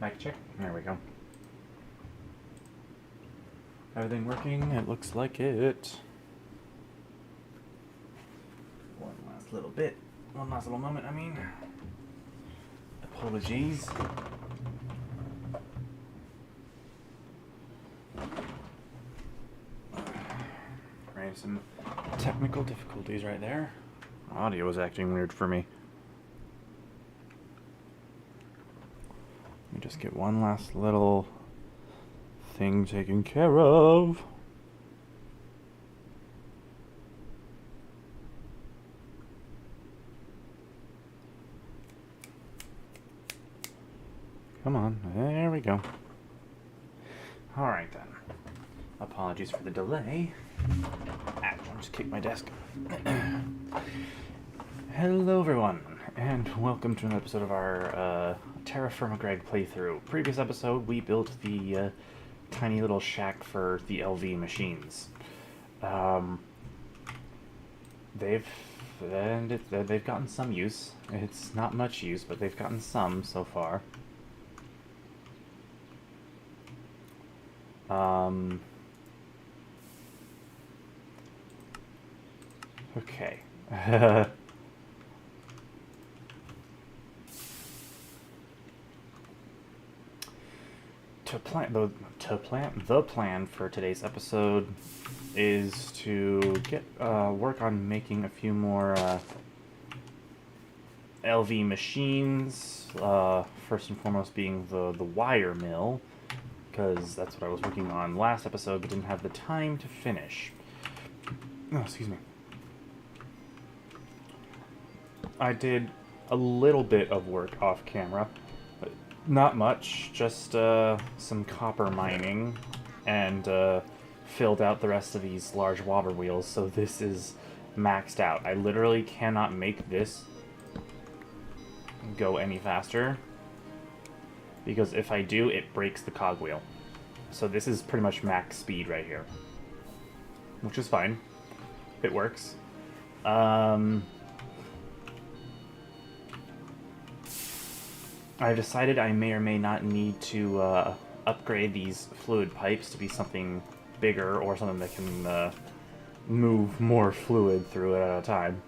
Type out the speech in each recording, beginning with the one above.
Mic check. There we go. Everything working? It looks like it. One last little bit. One last little moment, I mean. Apologies. Ran some technical difficulties right there. Audio was acting weird for me. Let me just get one last little thing taken care of. Come on, there we go. Alright then. Apologies for the delay. I'll just kick my desk. Hello everyone, and welcome to an episode of our TerraFirmaGreg playthrough. Previous episode, we built the tiny little shack for the LV machines. They've gotten some use. It's not much use, but they've gotten some so far. Okay. The plan for today's episode is to get work on making a few more LV machines. First and foremost being the wire mill, because that's what I was working on last episode, but didn't have the time to finish. Oh, excuse me. I did a little bit of work off camera. Not much, just some copper mining, and filled out the rest of these large water wheels, so this is maxed out. I literally cannot make this go any faster, because if I do, it breaks the cogwheel. So this is pretty much max speed right here, which is fine. It works. I've decided I may or may not need to upgrade these fluid pipes to be something bigger, or something that can move more fluid through it at a time.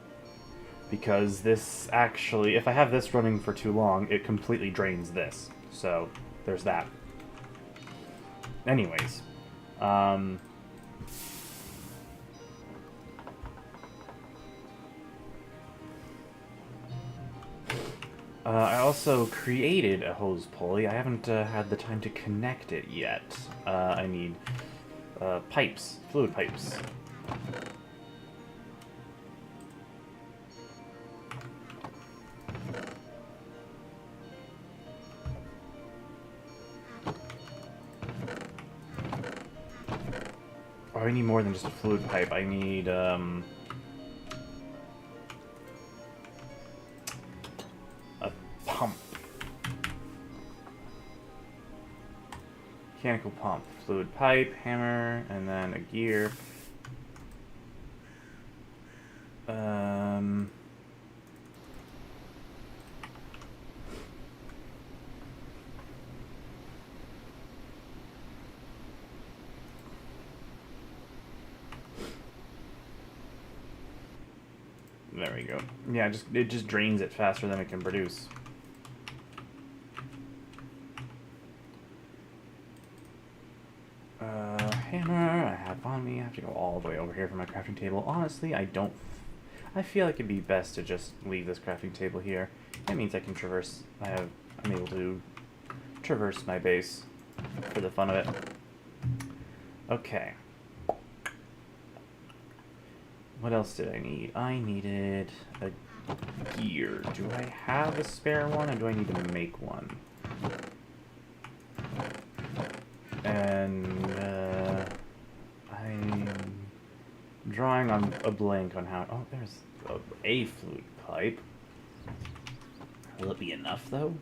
Because this actually, if I have this running for too long, it completely drains this. So, there's that. Anyways. I also created a hose pulley. I haven't had the time to connect it yet. I need pipes, fluid pipes. Oh, I need more than just a fluid pipe. I need pump. Mechanical pump, fluid pipe, hammer, and then a gear. There we go. Yeah, it just drains it faster than it can produce. Hammer, I have on me. I have to go all the way over here for my crafting table. Honestly, I feel like it'd be best to just leave this crafting table here. That means I can traverse. I'm able to traverse my base for the fun of it. Okay. What else did I need? I needed a gear. Do I have a spare one, or do I need to make one? And I'm drawing on a blank on how. Oh, there's a fluid pipe. Will it be enough though?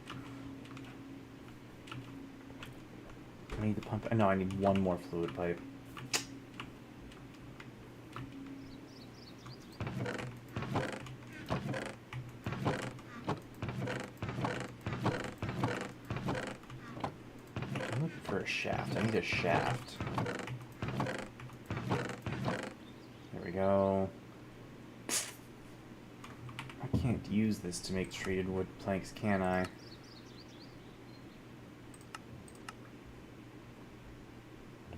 I need the pump. No, I need one more fluid pipe. a shaft? I need a shaft. There we go. I can't use this to make treated wood planks, can I?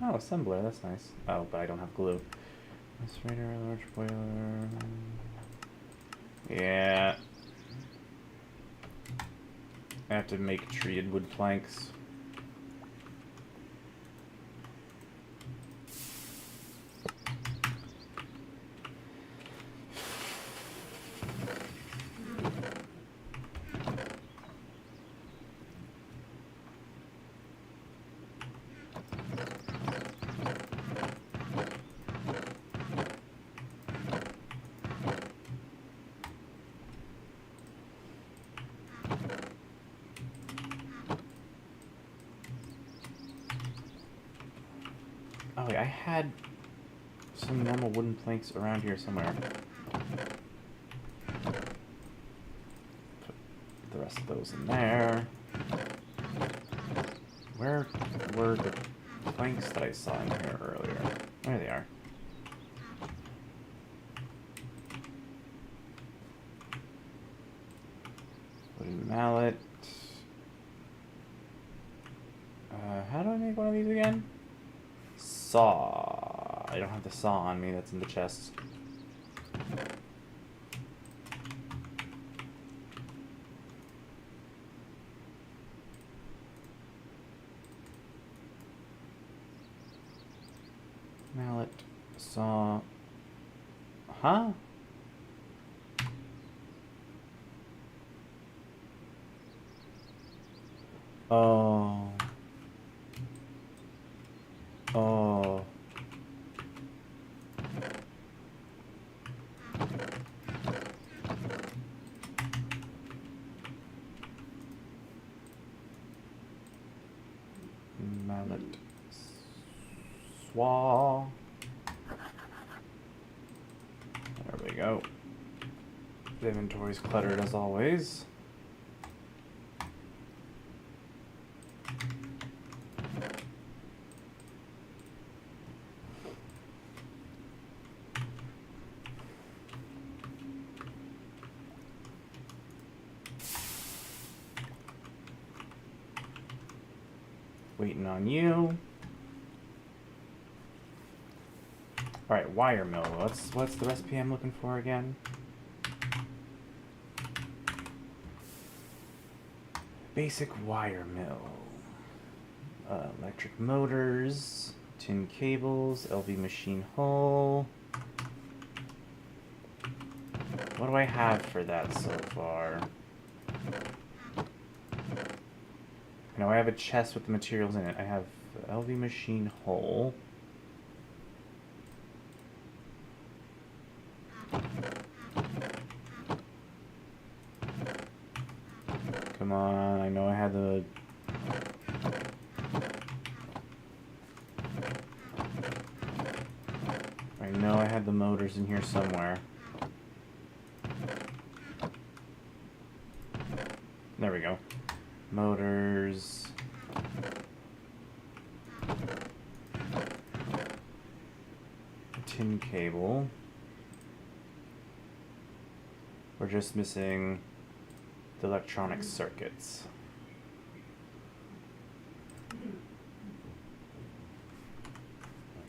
Oh, assembler, that's nice. Oh, but I don't have glue. Macerator, large boiler. Yeah. I have to make treated wood planks. Oh wait, I had some normal wooden planks around here somewhere. Put the rest of those in there. Where were the planks that I saw in here earlier? There they are. Wooden mallet. How do I make one of these again? Saw. I don't have the saw on me, that's in the chest. Mallet, saw. Huh? Oh. Oh. Mallet. Swaw. There we go. The inventory's cluttered as always. Waiting on you. Alright, wire mill. What's the recipe I'm looking for again? Basic wire mill. Electric motors, tin cables, LV machine hull. What do I have for that so far? Now I have a chest with the materials in it. I have LV machine hull. Come on, I know I had the... I know I had the motors in here somewhere. There we go. Motors. Tin cable. We're just missing the electronic circuits.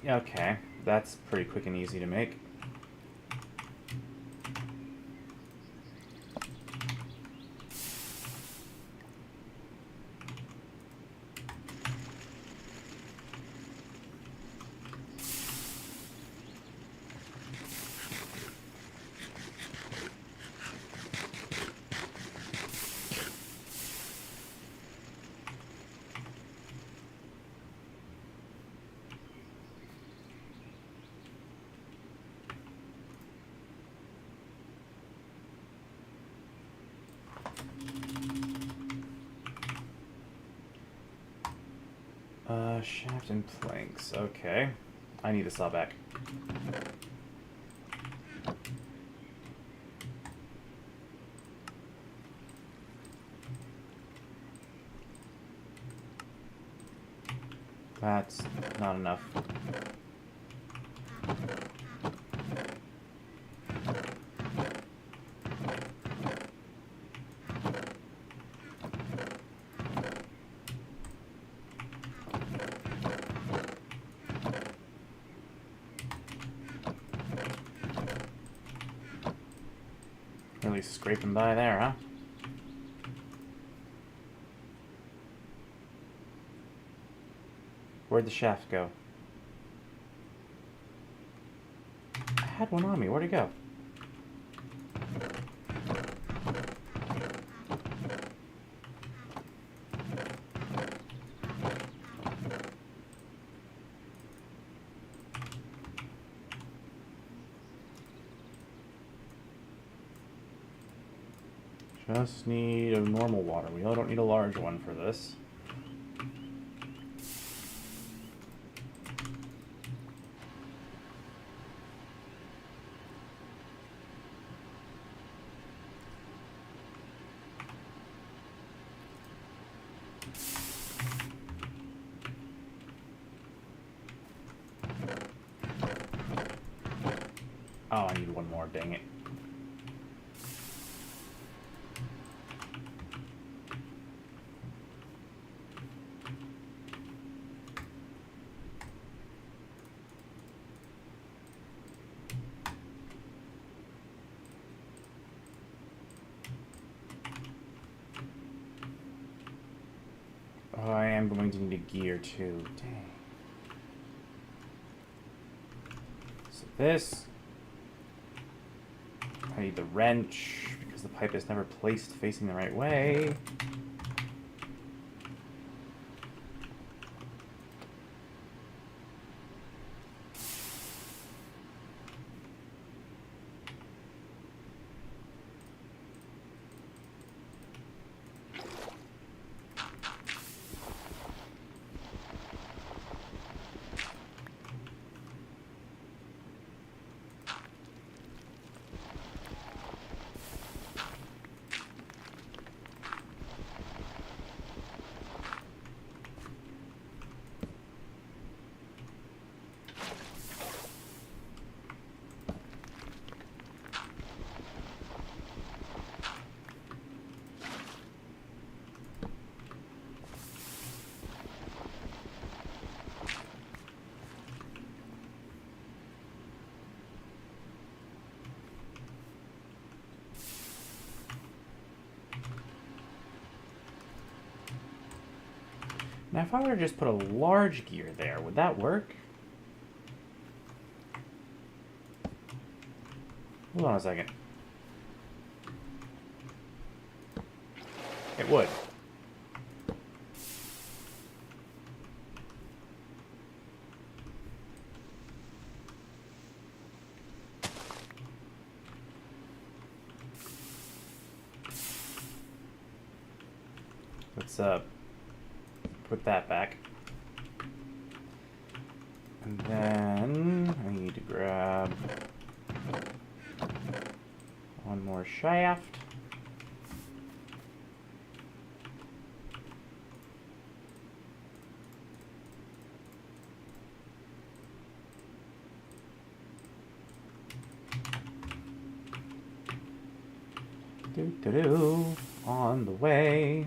Okay, that's pretty quick and easy to make. Shaft and planks. Okay. I need a saw back. That's not enough. Really scraping by there, huh? Where'd the shaft go? I had one on me. Where'd it go? Just need a normal water wheel. I don't need a large one for this. Oh, I need one more, dang it. Oh, I am going to need a gear too. Dang. So this. I need the wrench because the pipe is never placed facing the right way. Now, if I were to just put a large gear there, would that work? Hold on a second. It would. Let's put that back. And then I need to grab one more shaft. Do-do-do, on the way.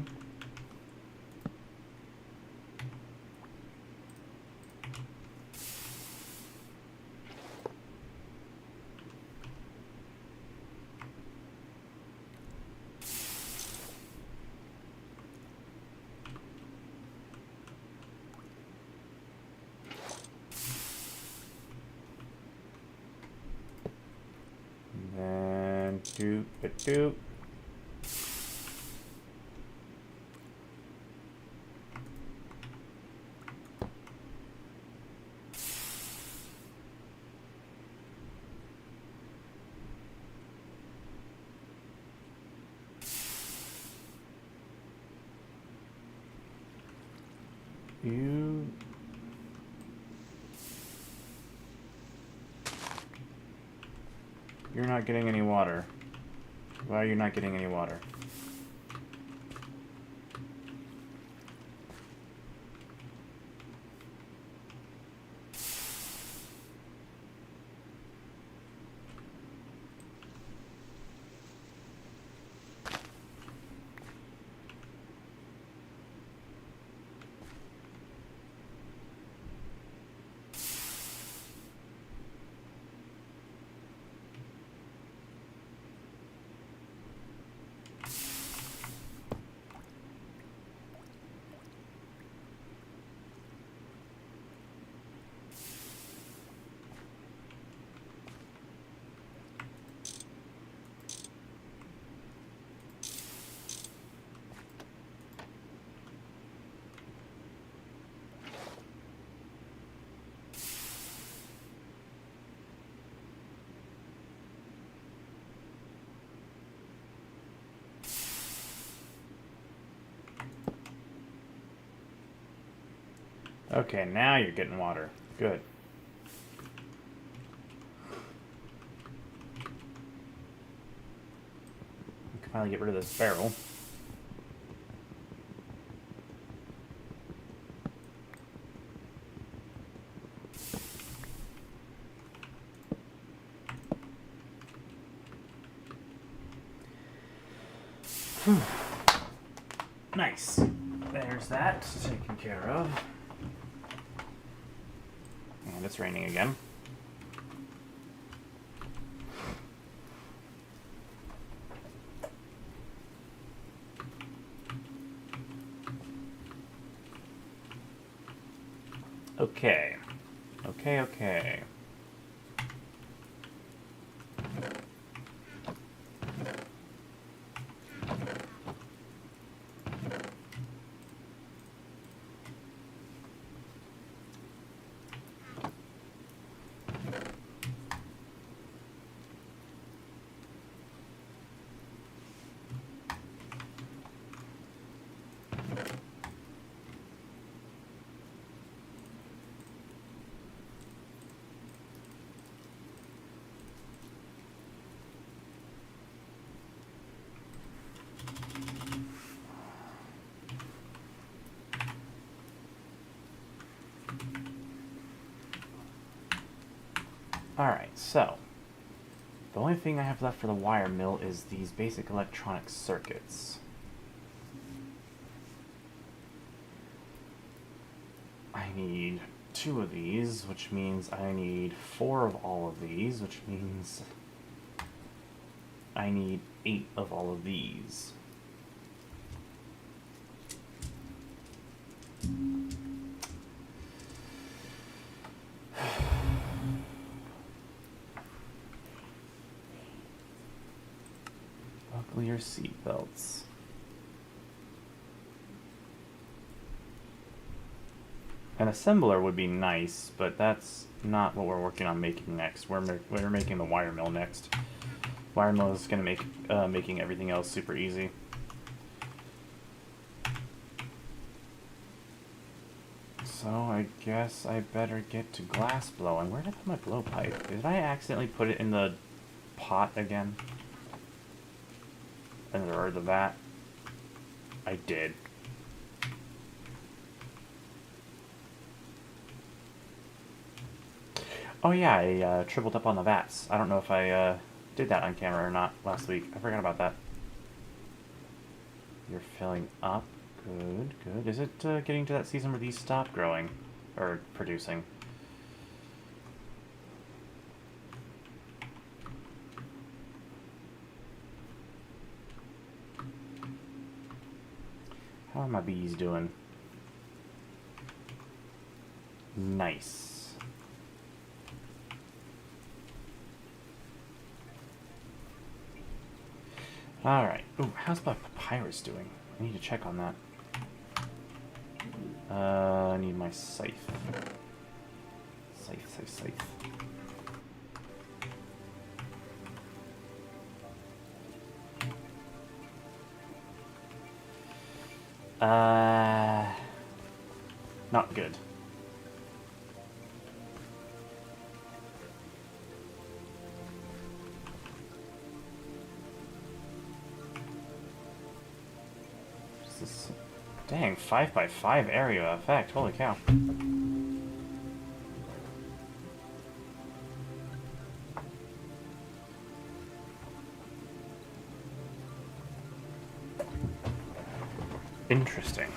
And then doop-a-doop. You're not getting any water. Why are you not getting any water? Okay, now you're getting water. Good. We can finally get rid of this barrel. Nice. There's that taken care of. And it's raining again. Okay. Okay. Alright, so the only thing I have left for the wire mill is these basic electronic circuits. I need 2 of these, which means I need 4 of all of these, which means I need 8 of all of these. Buckle your seatbelts. An assembler would be nice, but that's not what we're working on making next. We're making the wire mill next. Wire mill is going to make making everything else super easy. So I guess I better get to glass blowing. Where did I put my blowpipe? Did I accidentally put it in the pot again? Or the vat? I did. Oh yeah, I tripled up on the vats. I don't know if I did that on camera or not last week. I forgot about that. You're filling up. Good, good. Is it getting to that season where these stop growing? Or producing? How are my bees doing? Nice. Alright. Ooh, how's my papyrus doing? I need to check on that. I need my scythe. Scythe. Not good. Dang, 5x5 area effect. Holy cow. Interesting.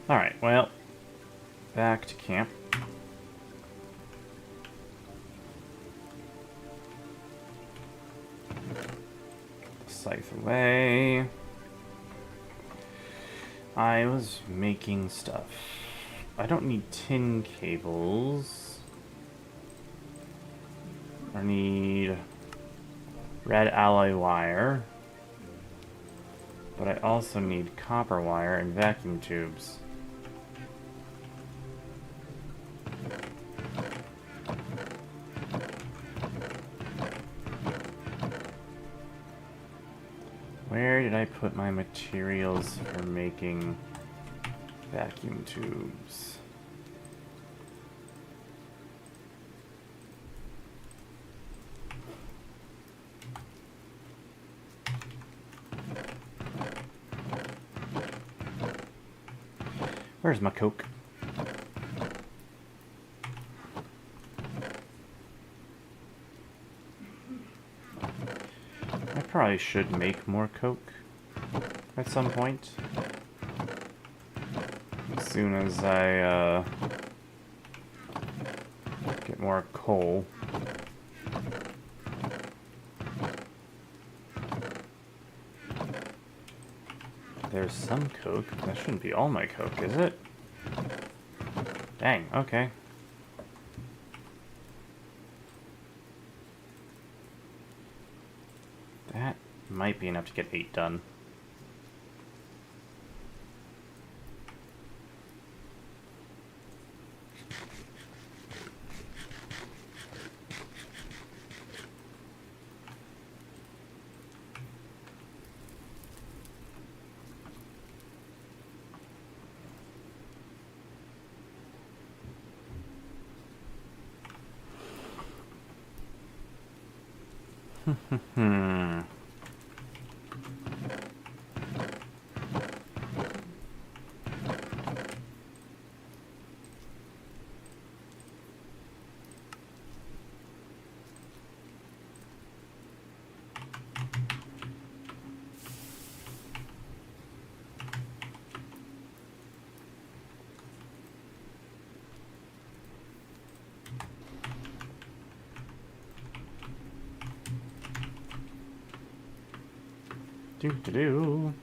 Alright, well, back to camp. Scythe away. I was making stuff. I don't need tin cables. I need red alloy wire. But I also need copper wire and vacuum tubes. put my materials for making vacuum tubes? Where's my coke? I probably should make more coke at some point. As soon as I get more coal. There's some coke. That shouldn't be all my coke, is it? Dang, okay. That might be enough to get 8 done. Do.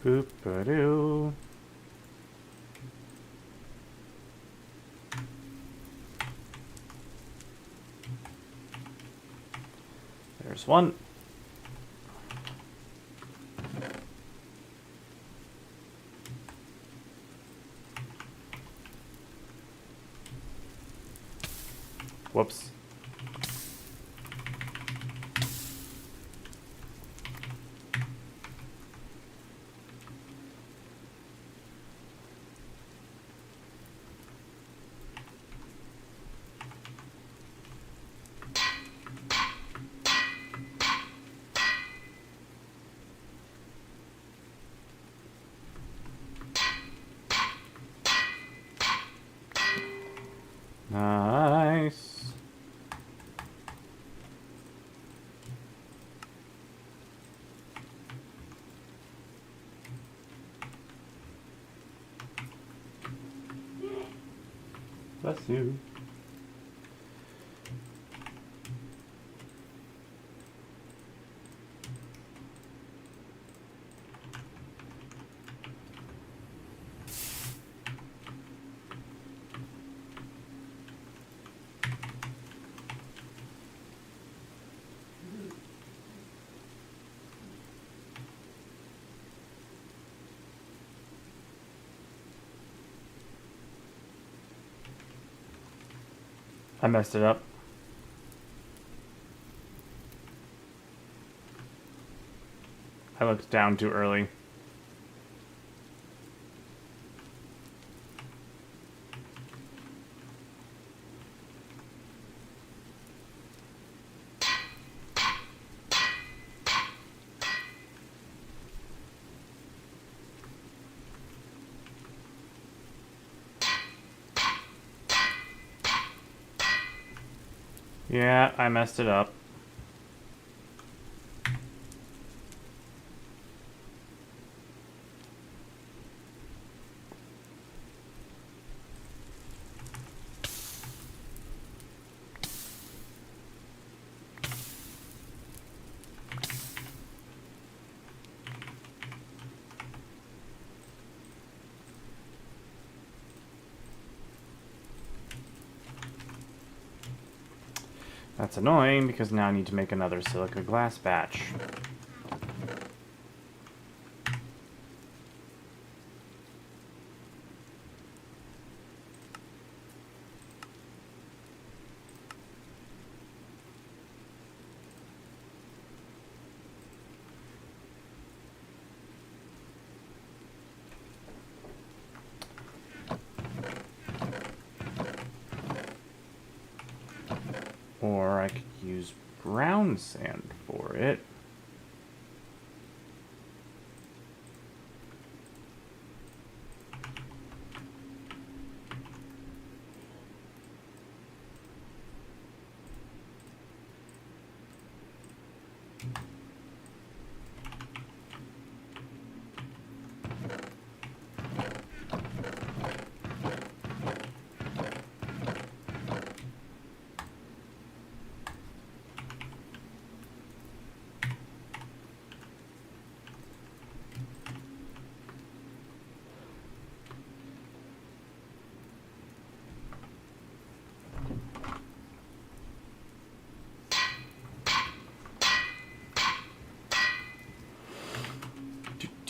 Boop-a-doo. There's one. Whoops. Nice. Bless you. I messed it up. I looked down too early. Yeah, I messed it up. That's annoying because now I need to make another silica glass batch. Or I could use brown sand for it.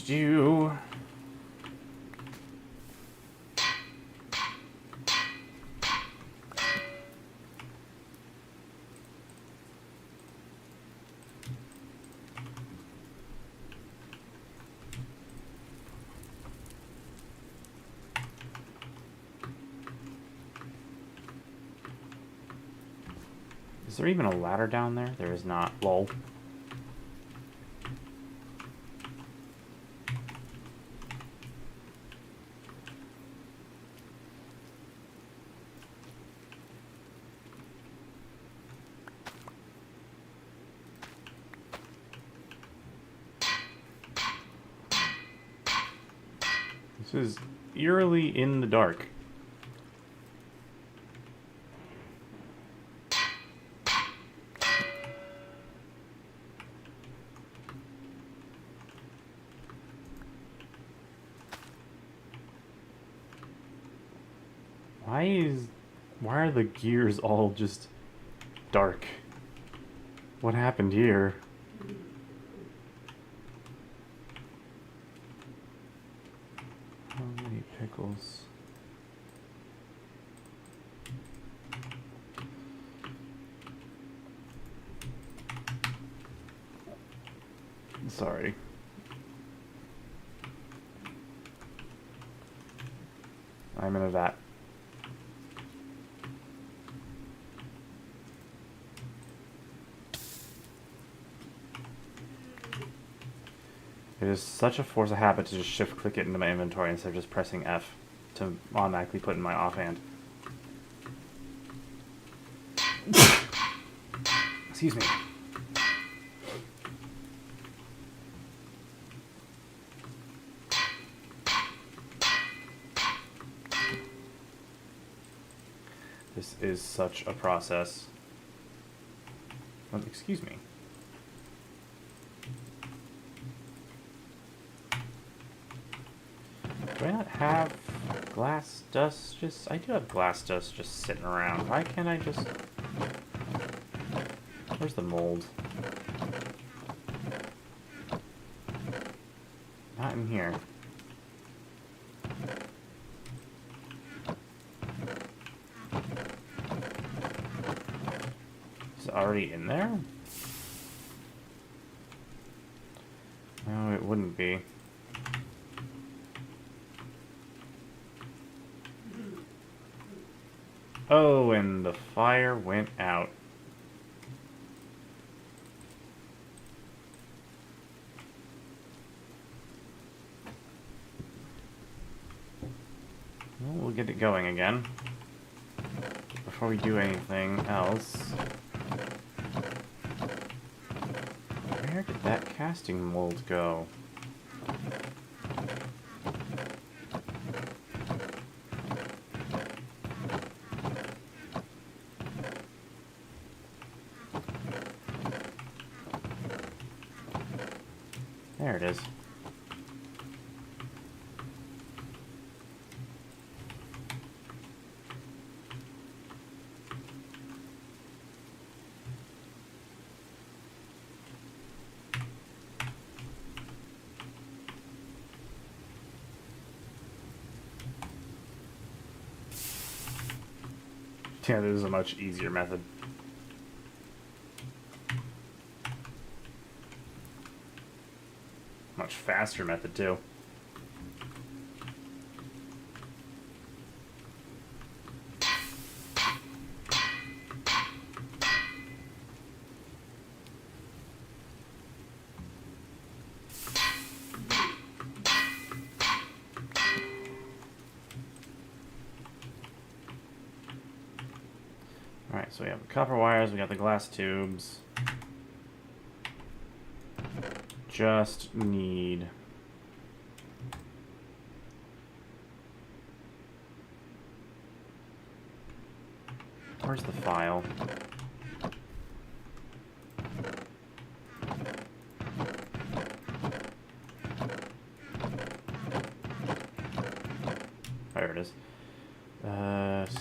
Do Is there even a ladder down there? There is not. Lol. This is eerily in the dark. Why are the gears all just dark? What happened here? How many pickles? Sorry. I'm in a vat. It is such a force of habit to just shift click it into my inventory instead of just pressing F to automatically put in my offhand. Excuse me. This is such a process. Excuse me. Do I not have glass dust I do have glass dust just sitting around. Why can't I just... Where's the mold? Not in here. Is it already in there? No, it wouldn't be. Oh, and the fire went out. Well, we'll get it going again. Before we do anything else... Where did that casting mold go? There it is. Yeah, this is a much easier method. Much faster method, too. Alright, so we have the copper wires, we got the glass tubes. Just need... Where's the file? There it is.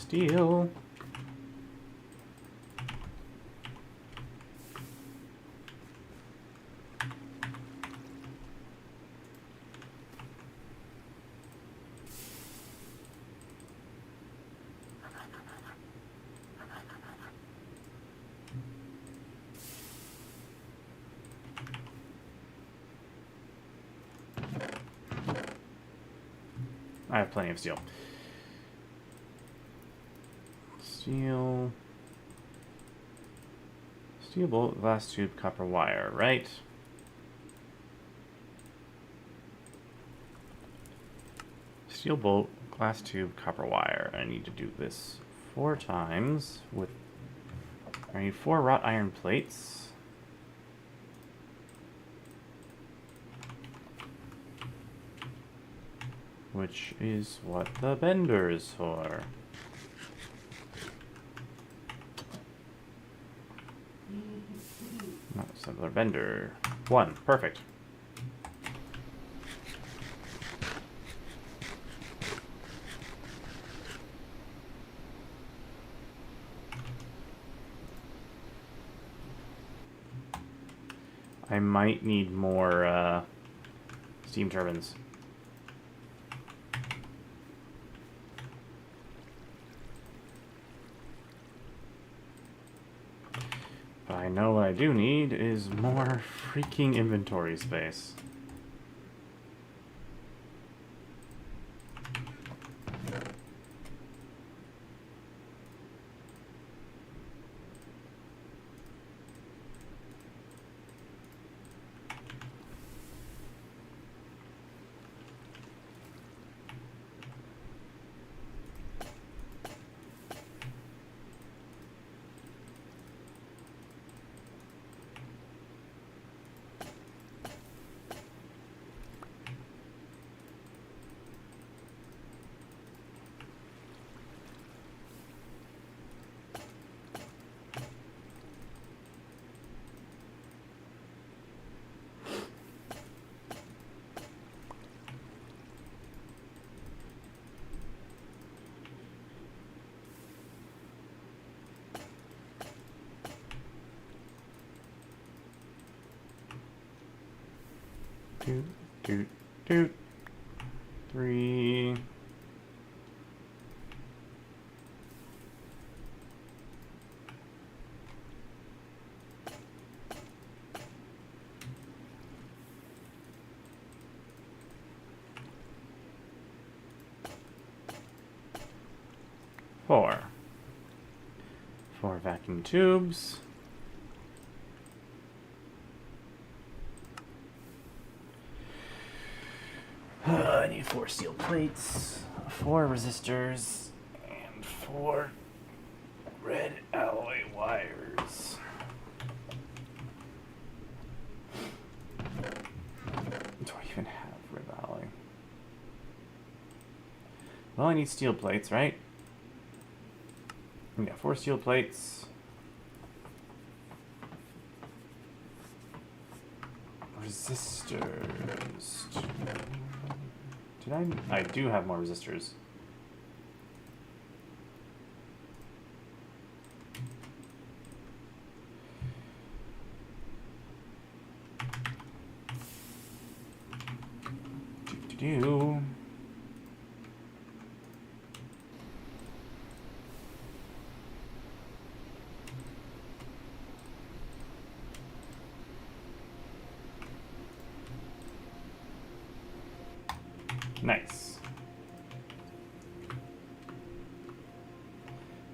Steel. I have plenty of steel. Steel. Steel bolt, glass tube, copper wire, right? Steel bolt, glass tube, copper wire. I need to do this 4 times with... I need 4 wrought iron plates. Which is what the bender is for. Not simpler bender. 1. Perfect. I might need more steam turbines. But I know what I do need is more freaking inventory space. Doot, doot, doot. 3. Four vacuum tubes. I need 4 steel plates, 4 resistors, and 4 red alloy wires. Do I even have red alloy? Well, I need steel plates, right? Yeah, 4 steel plates. Resistors. Did I do have more resistors. Nice.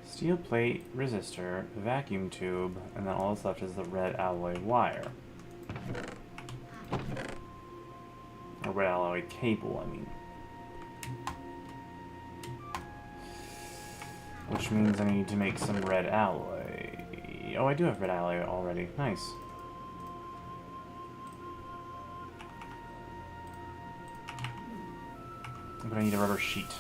Steel plate, resistor, vacuum tube, and then all that's left is the red alloy wire. Or red alloy cable, I mean. Which means I need to make some red alloy. Oh, I do have red alloy already. Nice. But I need a rubber sheet.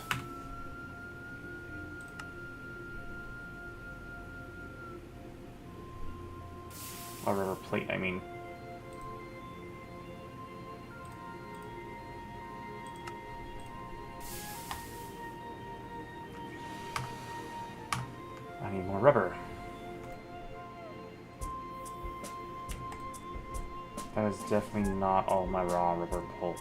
A rubber plate, I mean. I need more rubber. That is definitely not all my raw rubber pulp.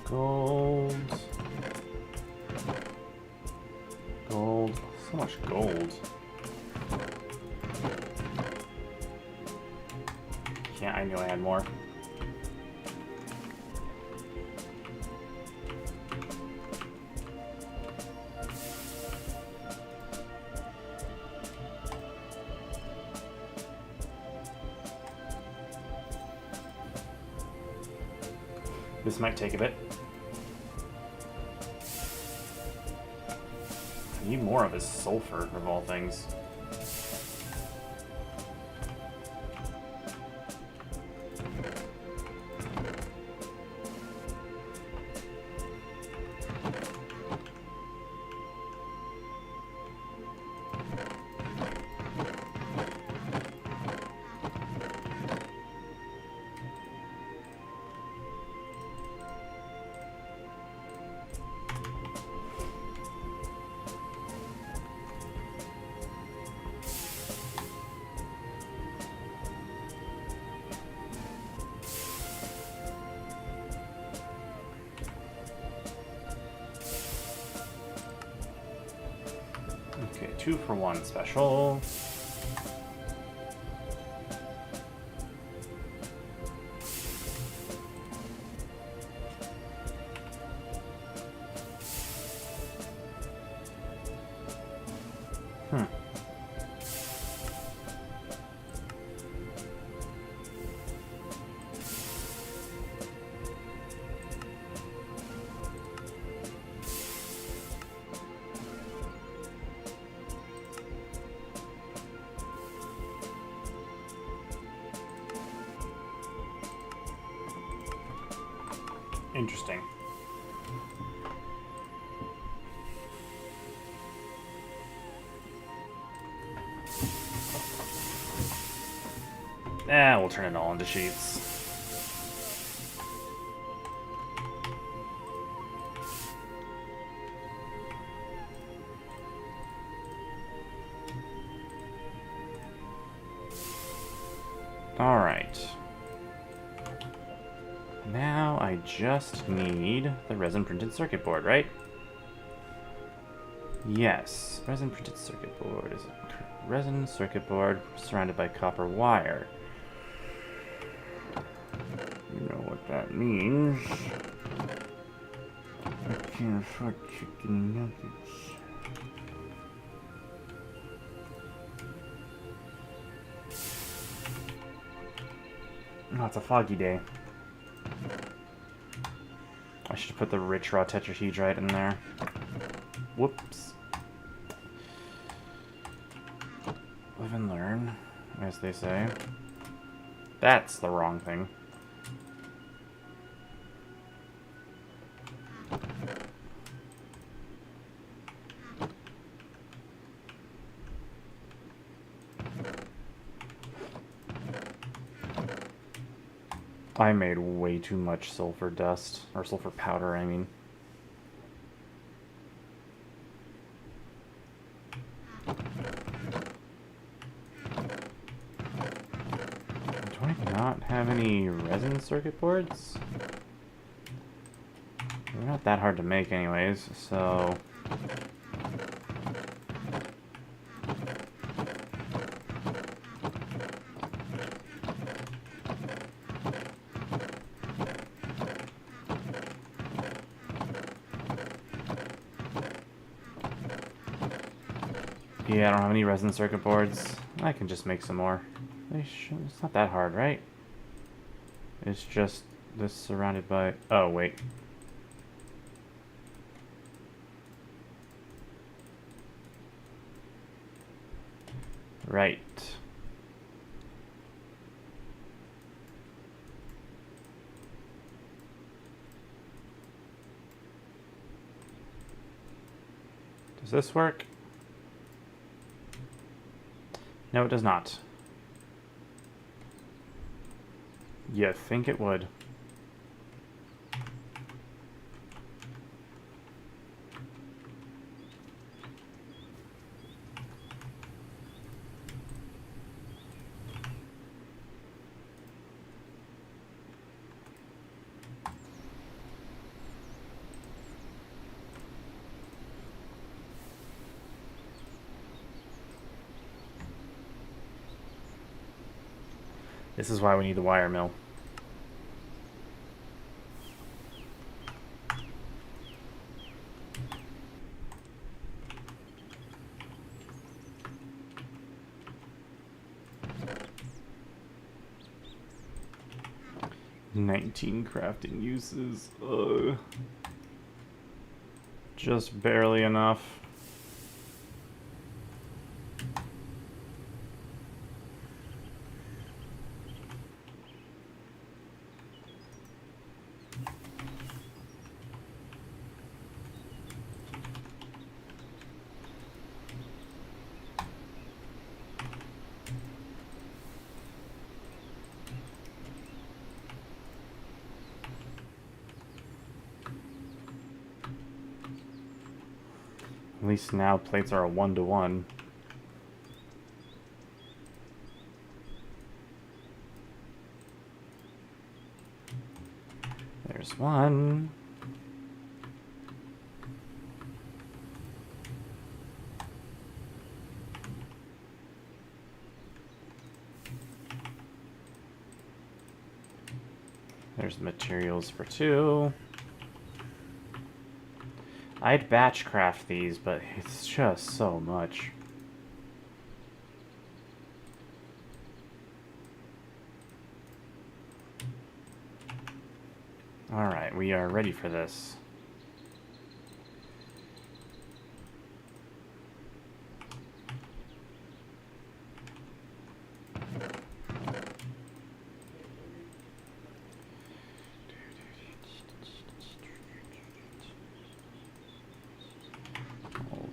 Gold. Gold. So much gold. Yeah, I knew I had more. This might take a bit. I need more of his sulfur, of all things. Okay, 2-for-1 special. Interesting. We'll turn it all into sheets. All right. Now I just need the resin printed circuit board, right? Yes, resin printed circuit board is a resin circuit board surrounded by copper wire. You know what that means. I can't afford chicken nuggets. Oh, it's a foggy day. I should have put the rich raw tetrahedrite in there. Whoops. Live and learn. as they say. That's the wrong thing. I made way too much sulfur dust, or sulfur powder, I mean. Do I not have any resin circuit boards? They're not that hard to make anyways, so... Yeah, I don't have any resin circuit boards. I can just make some more. It's not that hard, right? It's just this surrounded by... Oh, wait. Right. Does this work? No, it does not. You think it would. This is why we need the wire mill. "19 crafting uses. Just barely enough. At least now plates are a 1-to-1. There's one. There's materials for 2. I'd batch craft these, but it's just so much. Alright, we are ready for this.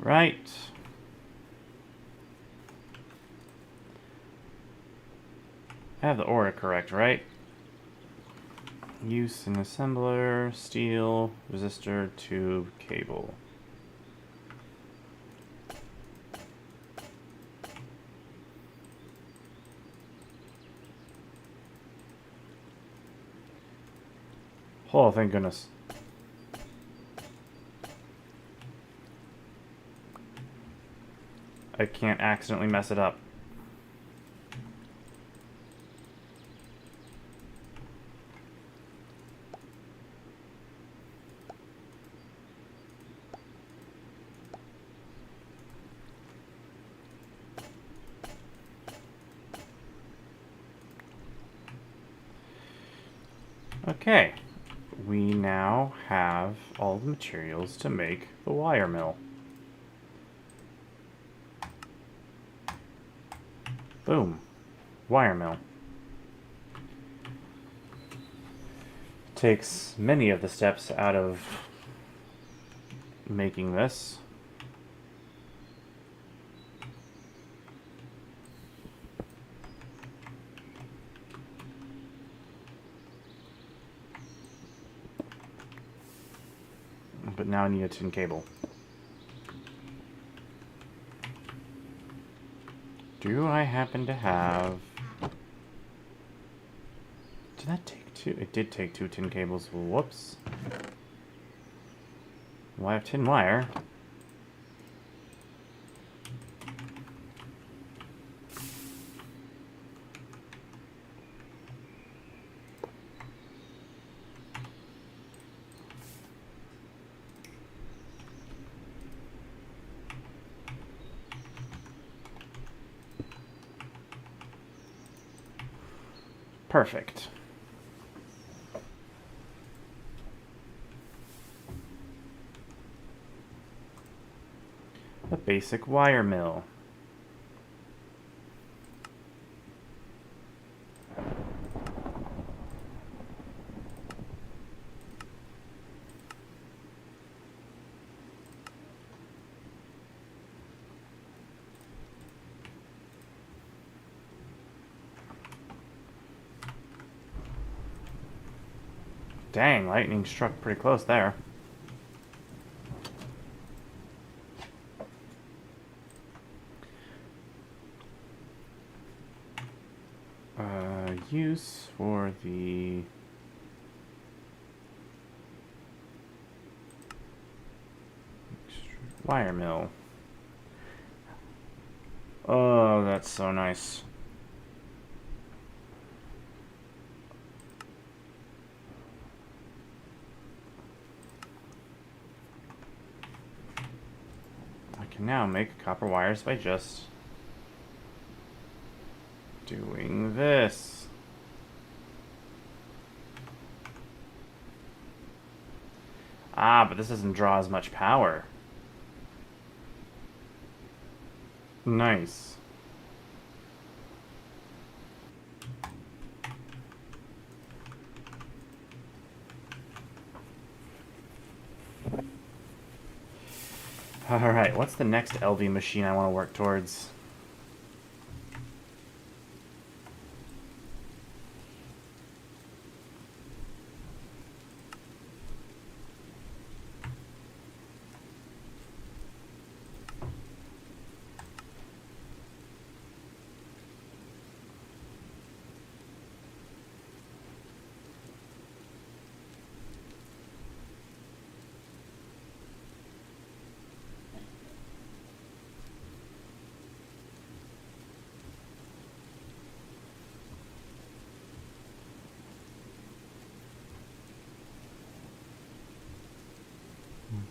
Right. I have the order correct, right? Use an assembler, steel, resistor, tube, cable. Oh, thank goodness. I can't accidentally mess it up. Okay, we now have all the materials to make the wire mill. Boom. wire mill. Takes many of the steps out of making this. But now I need a tin cable. Do I happen to have... Did that take two? It did take 2 tin cables. Whoops. Well, I have tin wire. Perfect. A basic wire mill. Dang, lightning struck pretty close there. Use for the... wire mill. Oh, that's so nice. I can now make copper wires by just doing this. Ah, but this doesn't draw as much power. Nice. Alright, what's the next LV machine I want to work towards?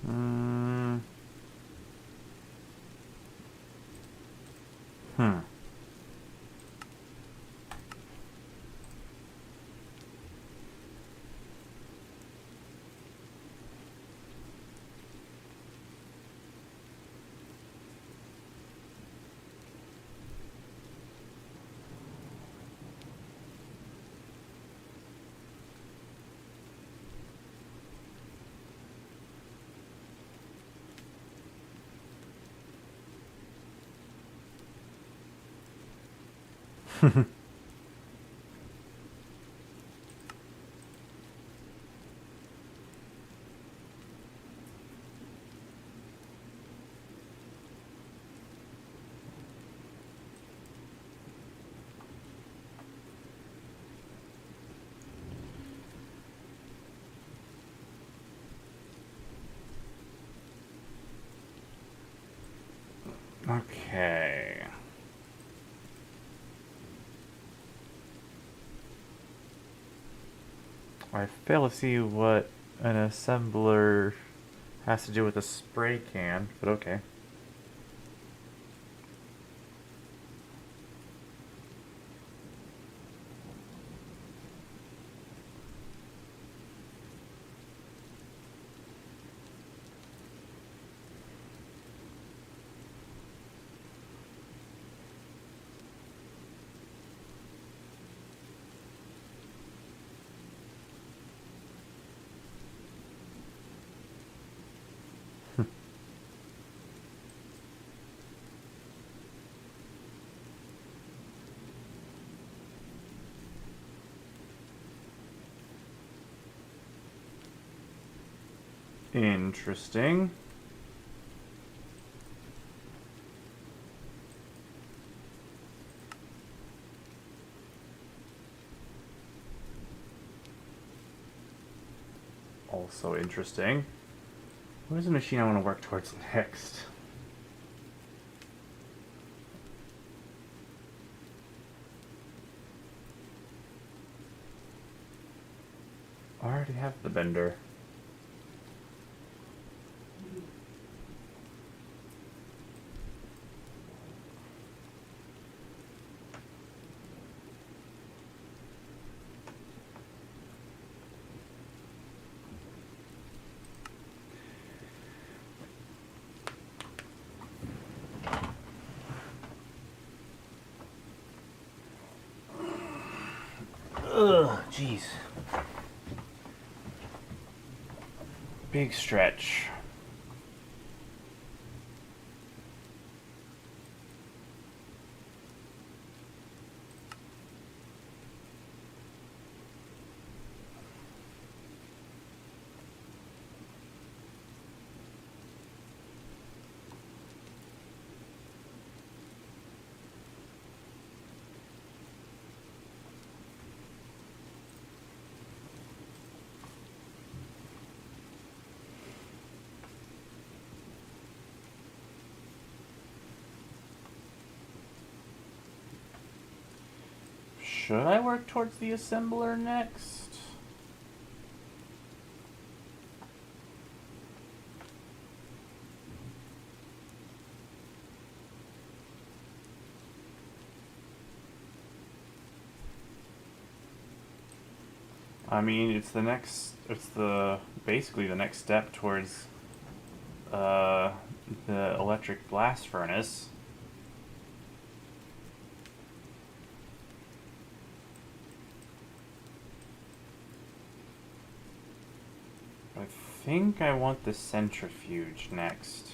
Hmm. Okay. I fail to see what an assembler has to do with a spray can, but okay. Interesting. Also interesting. What is the machine I want to work towards next? I already have the bender. Ugh, jeez. Big stretch. Should I work towards the assembler next? I mean, it's basically the next step towards the electric blast furnace. I think I want the centrifuge next.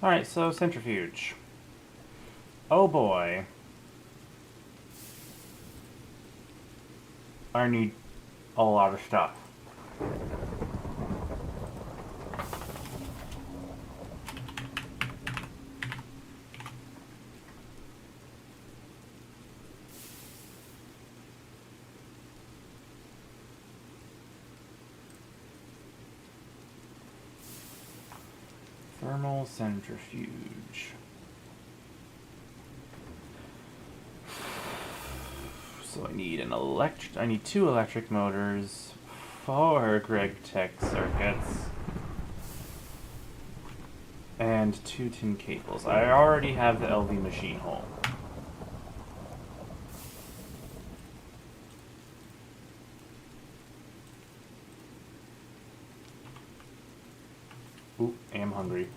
Alright, so centrifuge. Oh boy. I need a lot of stuff. Thermal centrifuge. So I need two electric motors, 4 Greg Tech circuits, and 2 tin cables. I already have the LV machine hole. Ooh, I am hungry.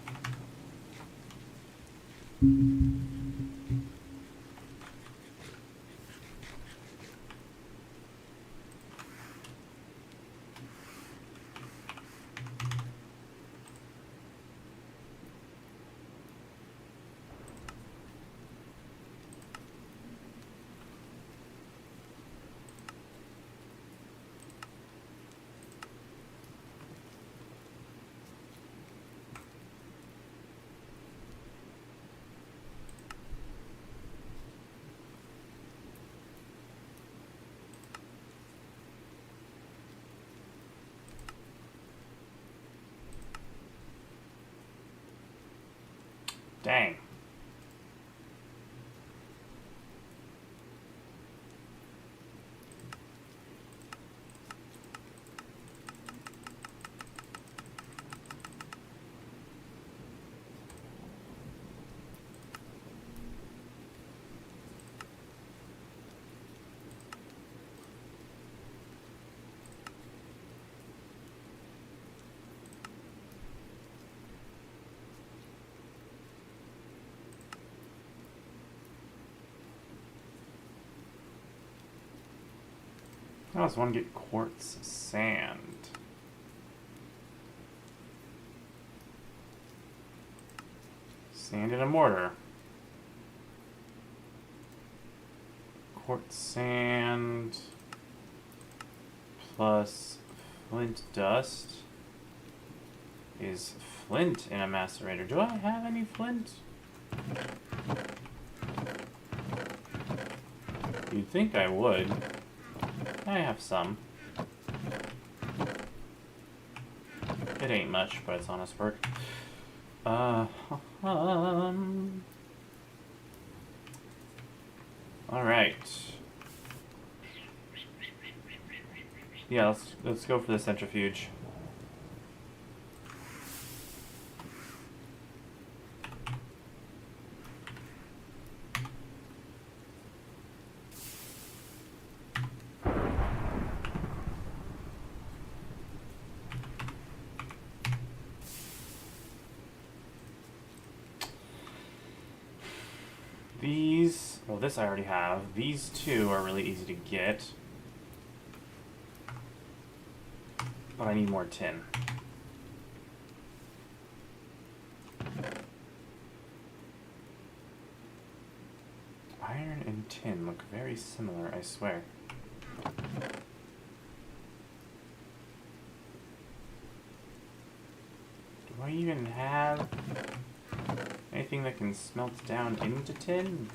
I also want to get quartz sand. Sand and a mortar. Quartz sand plus flint dust is flint in a macerator. Do I have any flint? You'd think I would. I have some. It ain't much, but it's honest work. Alright. Yeah, let's go for the centrifuge. These, well, this I already have. These two are really easy to get. But I need more tin. Iron and tin look very similar, I swear. Do I even have anything that can smelt down into tin?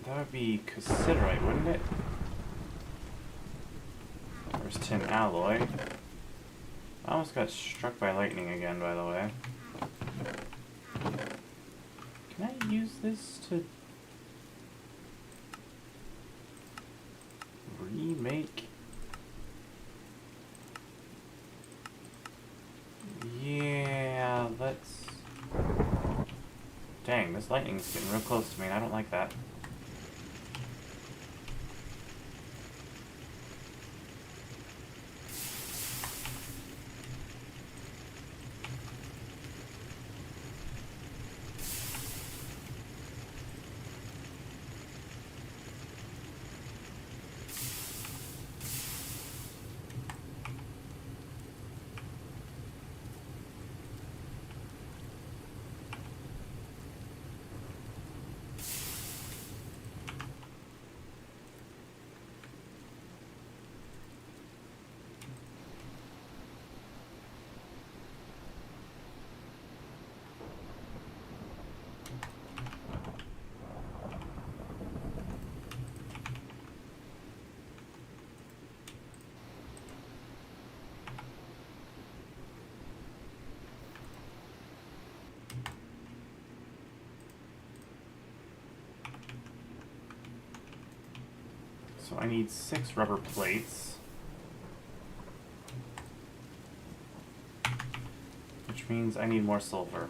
That would be cassiterite, wouldn't it? There's tin alloy. I almost got struck by lightning again, by the way. Can I use this to remake? Yeah, let's... Dang, this lightning's getting real close to me, and I don't like that. So I need 6 rubber plates. Which means I need more silver.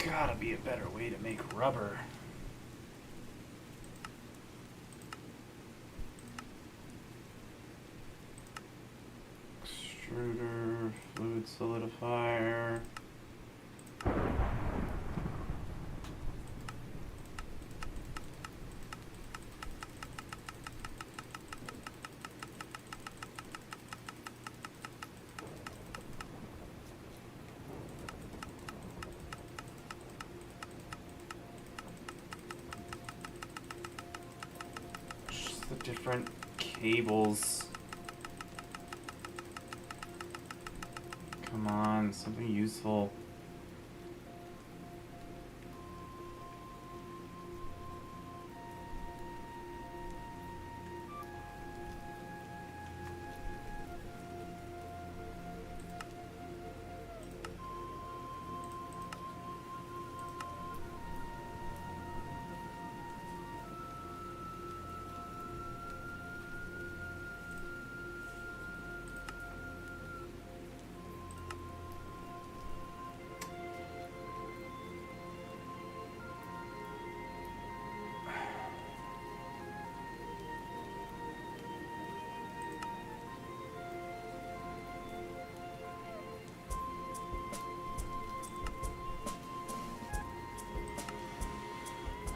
Gotta be a better way to make rubber. Extruder, fluid solidifier. The different cables. Come on, something useful.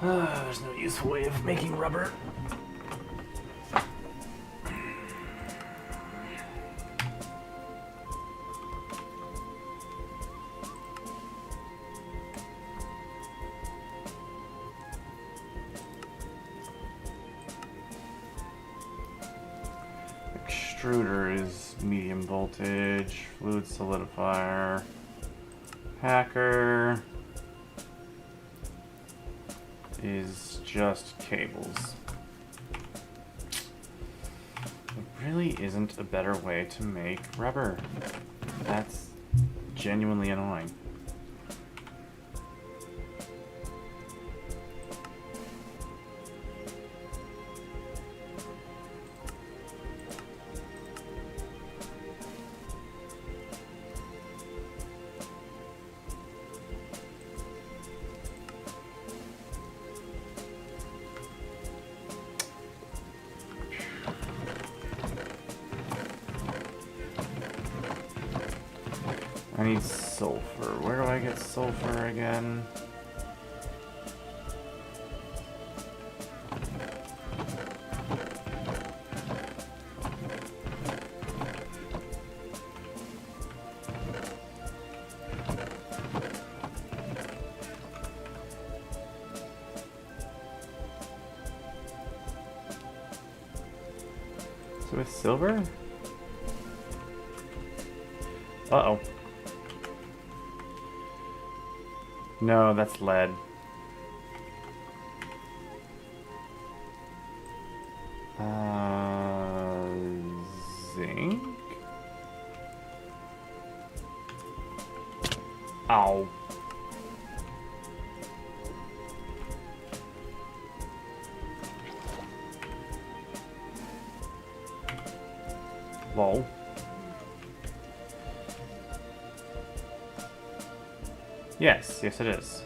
There's no useful way of making rubber. Extruder is medium voltage, fluid solidifier, hacker is just cables. There really isn't a better way to make rubber. That's genuinely annoying. I need sulfur. Where do I get sulfur again? So with silver? Uh-oh. No, that's lead. Zinc? Ow. Lol. Yes, yes it is.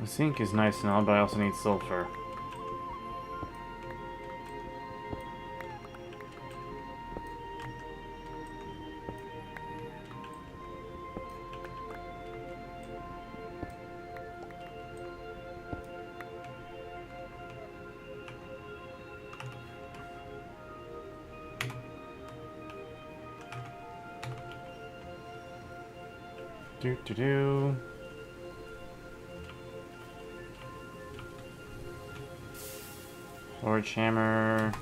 The zinc is nice and all, but I also need sulfur. Do. Forge hammer.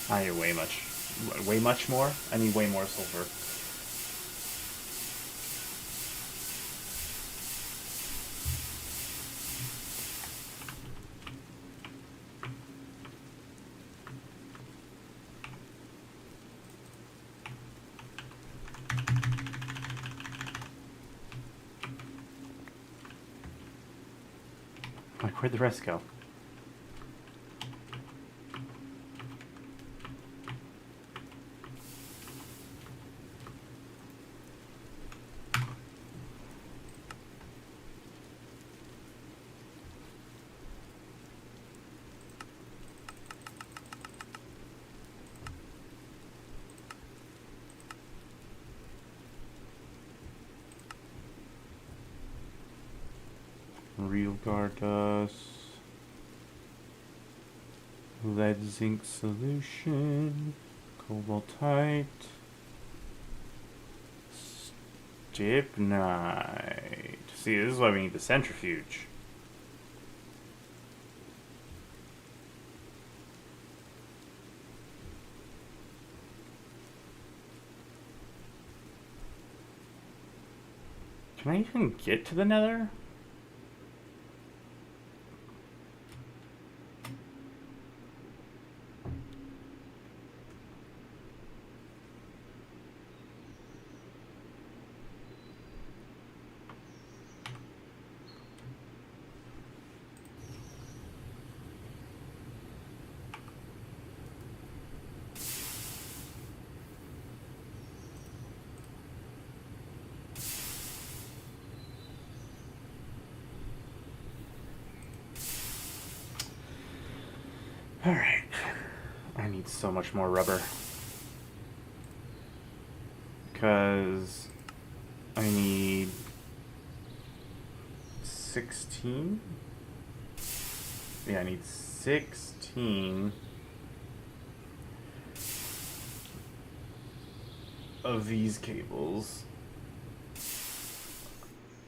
I need way much more? I need way more sulfur. Like, where'd the rest go? Real guard dust. Lead zinc solution. Cobaltite. Stibnite. See, this is why we need the centrifuge. Can I even get to the Nether? Alright. I need so much more rubber. Because I need 16? Yeah, I need 16 of these cables.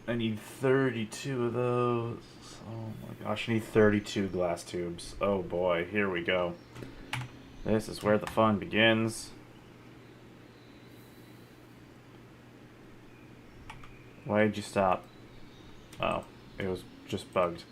I need 32 of those. Oh my gosh, I need 32 glass tubes. Oh boy, here we go. This is where the fun begins. Why did you stop? Oh, it was just bugged.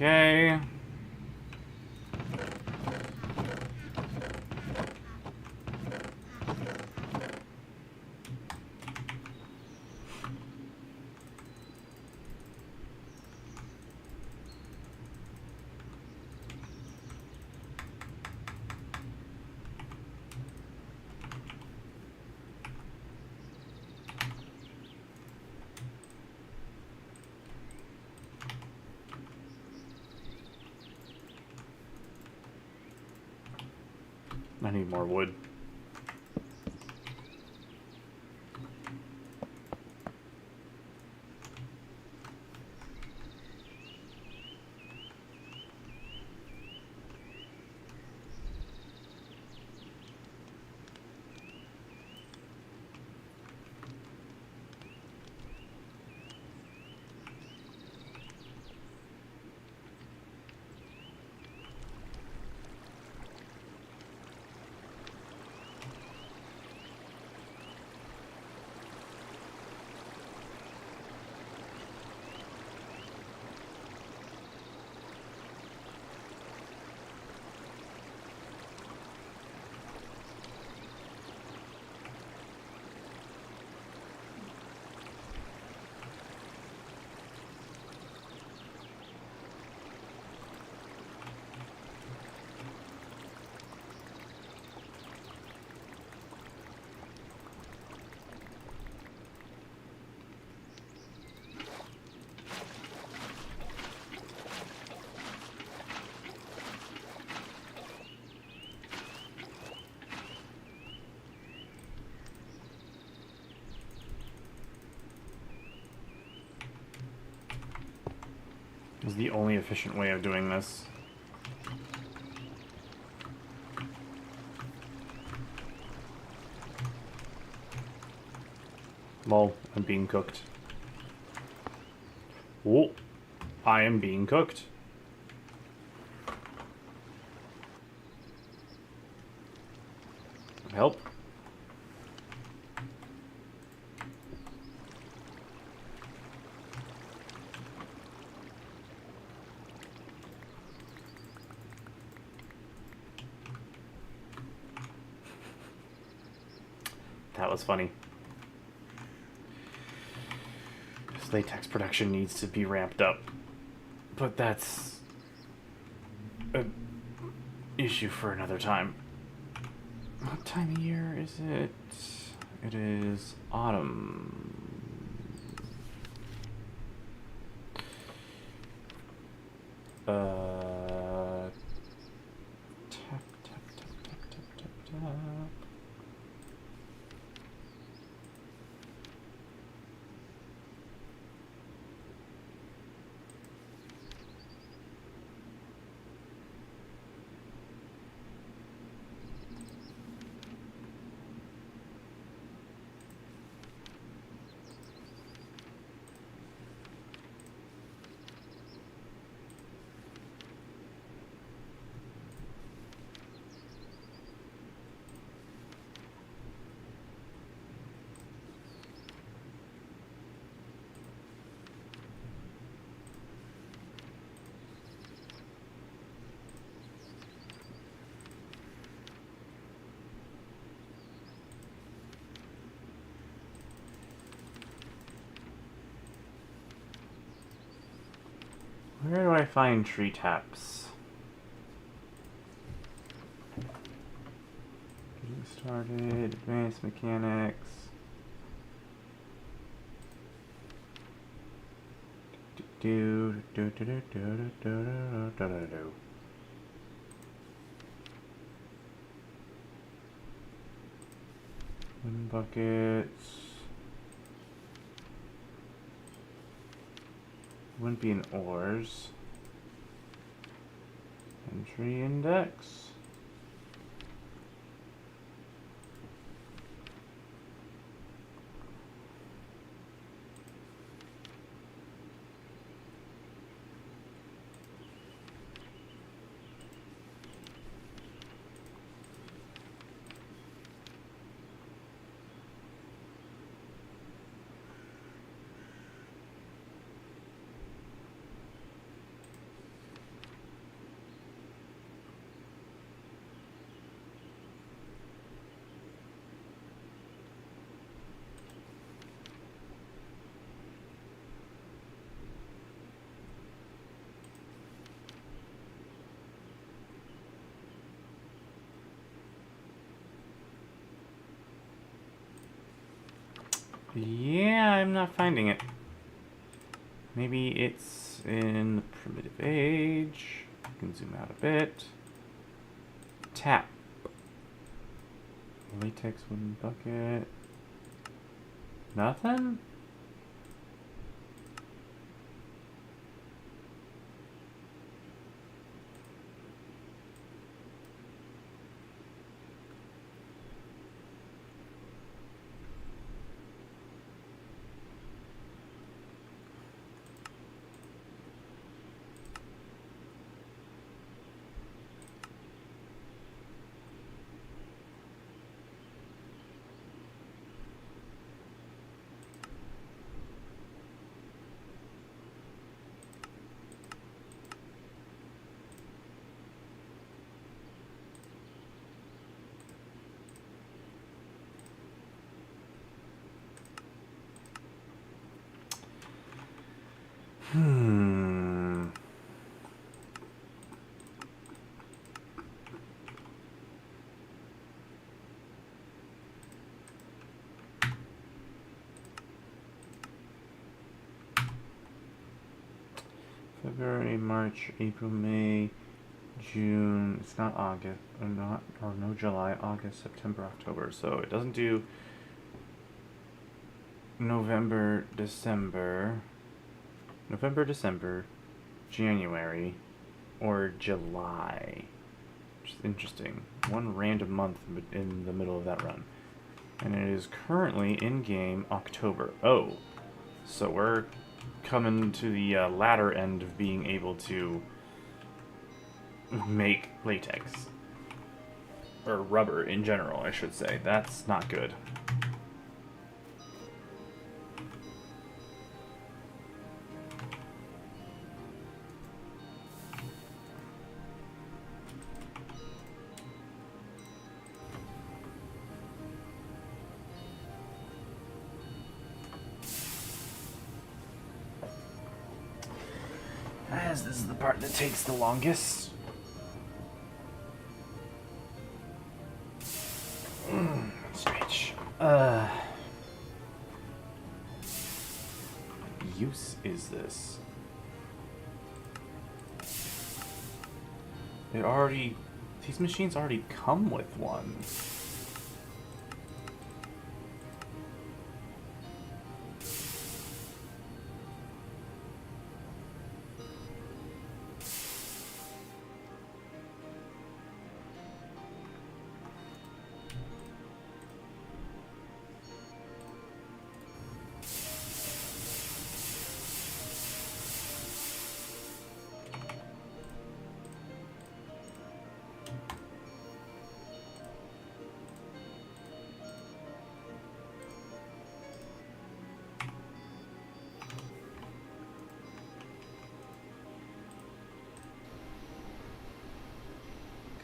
Okay. I need more wood. Is the only efficient way of doing this. Lol, I'm being cooked. Oh, I am being cooked. Help. That was funny. This latex production needs to be ramped up. But that's an issue for another time. What time of year is it? It is autumn. Tap, tap, tap, tap, tap, tap, tap. Where do I find tree taps? Getting started, advanced mechanics. Do do do do do do do do do do. Wind buckets. Wouldn't be in ores. Entry index. Yeah, I'm not finding it. Maybe it's in the primitive age. I can zoom out a bit. Tap. Latex wooden bucket. Nothing? Hmm. February, March, April, May, June. It's not August, or no July, August, September, October. So it doesn't do November, December, January, or July. Which is interesting. One random month in the middle of that run. And it is currently in game October. Oh, so we're coming to the latter end of being able to make latex. Or rubber in general, I should say. That's not good. As this is the part that takes the longest. Scratch. What use is this? These machines already come with one.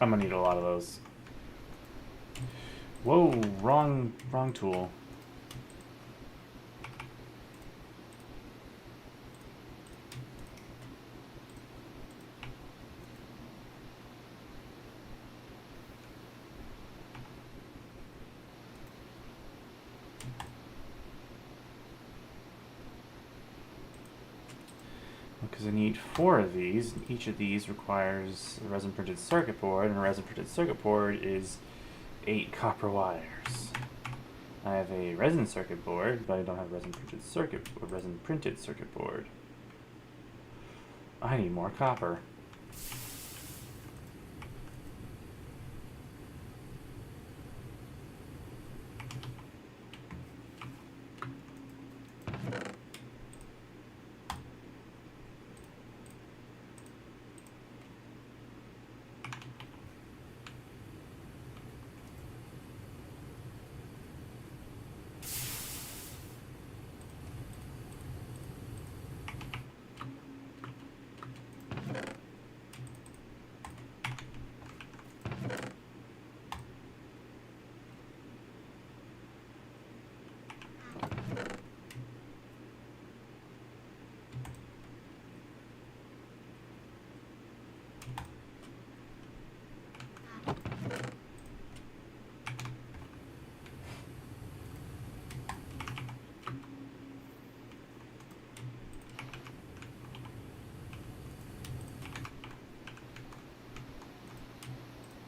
I'm gonna need a lot of those. Whoa, wrong tool. Because I need 4 of these, and each of these requires a resin printed circuit board, and a resin printed circuit board is 8 copper wires. I have a resin circuit board, but I don't have a resin printed circuit board. I need more copper.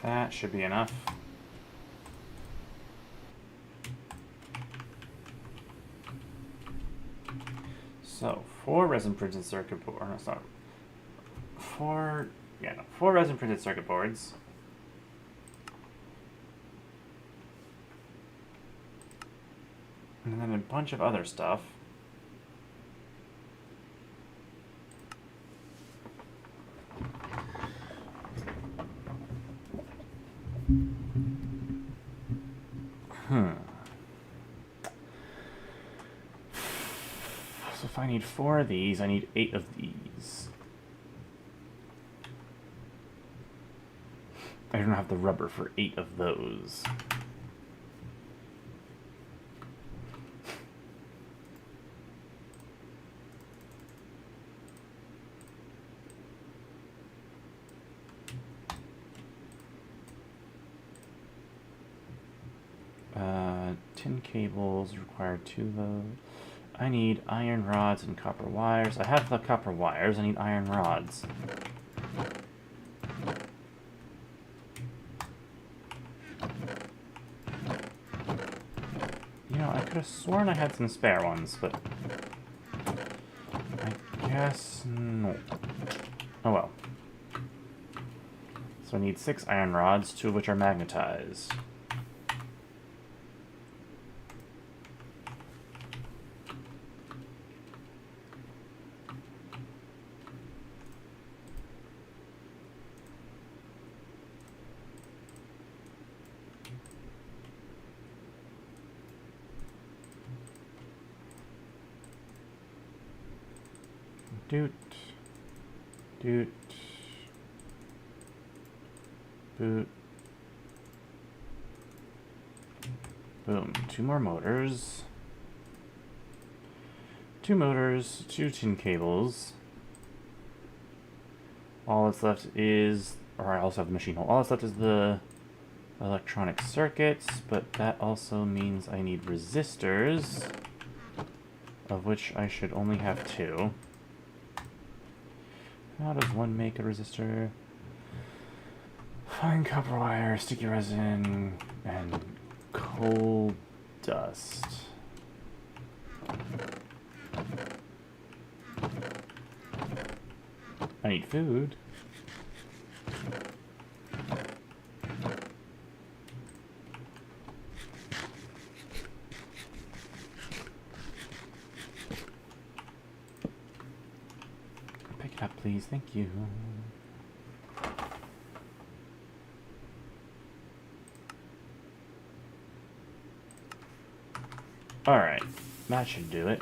That should be enough. So, 4 resin printed circuit boards. No, it's not. 4 resin printed circuit boards. And then a bunch of other stuff. So if I need 4 of these, I need 8 of these. I don't have the rubber for 8 of those. Tin cables require 2 of those. I need iron rods and copper wires. I have the copper wires. I need iron rods. You know, I could have sworn I had some spare ones, but I guess no. Oh well. So I need 6 iron rods, 2 of which are magnetized. Doot. Doot. Boot. Boom. 2 more motors. 2 motors, 2 tin cables. All that's left is, or I also have the machine hole. All that's left is the electronic circuits, but that also means I need resistors, of which I should only have 2. How does one make a resistor? Fine copper wire, sticky resin, and coal dust. I need food. Pick it up, please. Thank you. Alright, that should do it.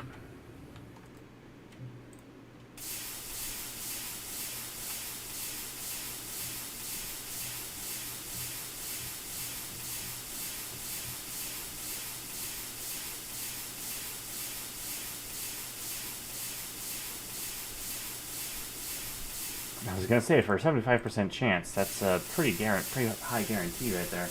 I was gonna say, for a 75% chance, that's a pretty high guarantee right there.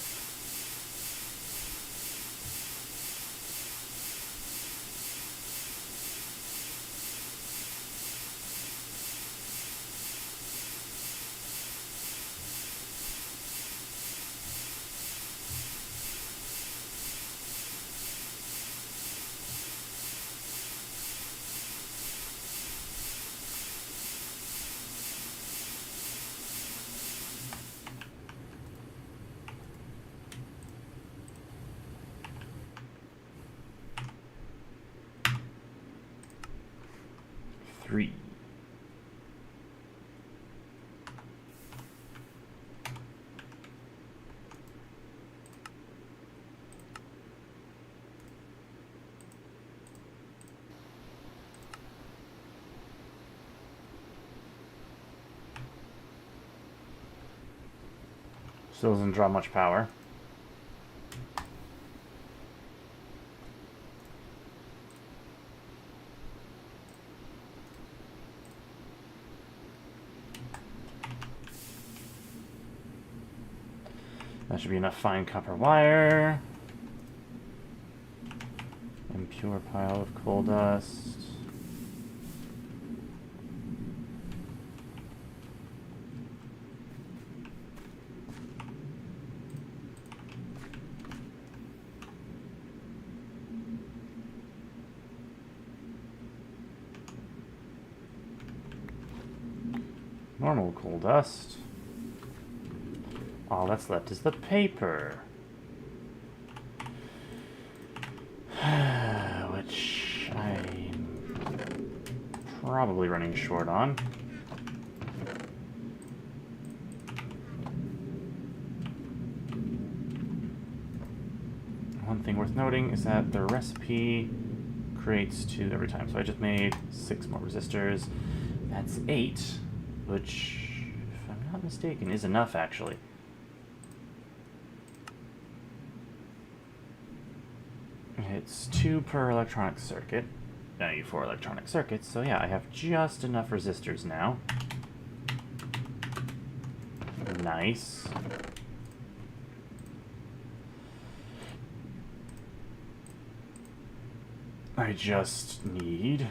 Three. Still doesn't draw much power. That should be enough fine copper wire. Impure pile of coal dust. Normal coal dust. All that's left is the paper. Which I'm probably running short on. One thing worth noting is that the recipe creates 2 every time. So I just made 6 more resistors. That's 8, which, if I'm not mistaken, is enough actually. It's 2 per electronic circuit. I need 4 electronic circuits, so yeah, I have just enough resistors now. Nice. I just need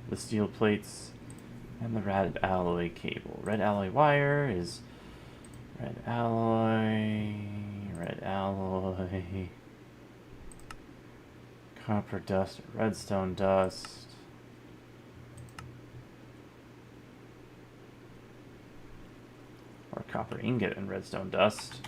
the steel plates and the red alloy cable. Red alloy wire is red alloy, copper dust, redstone dust. Or copper ingot and redstone dust.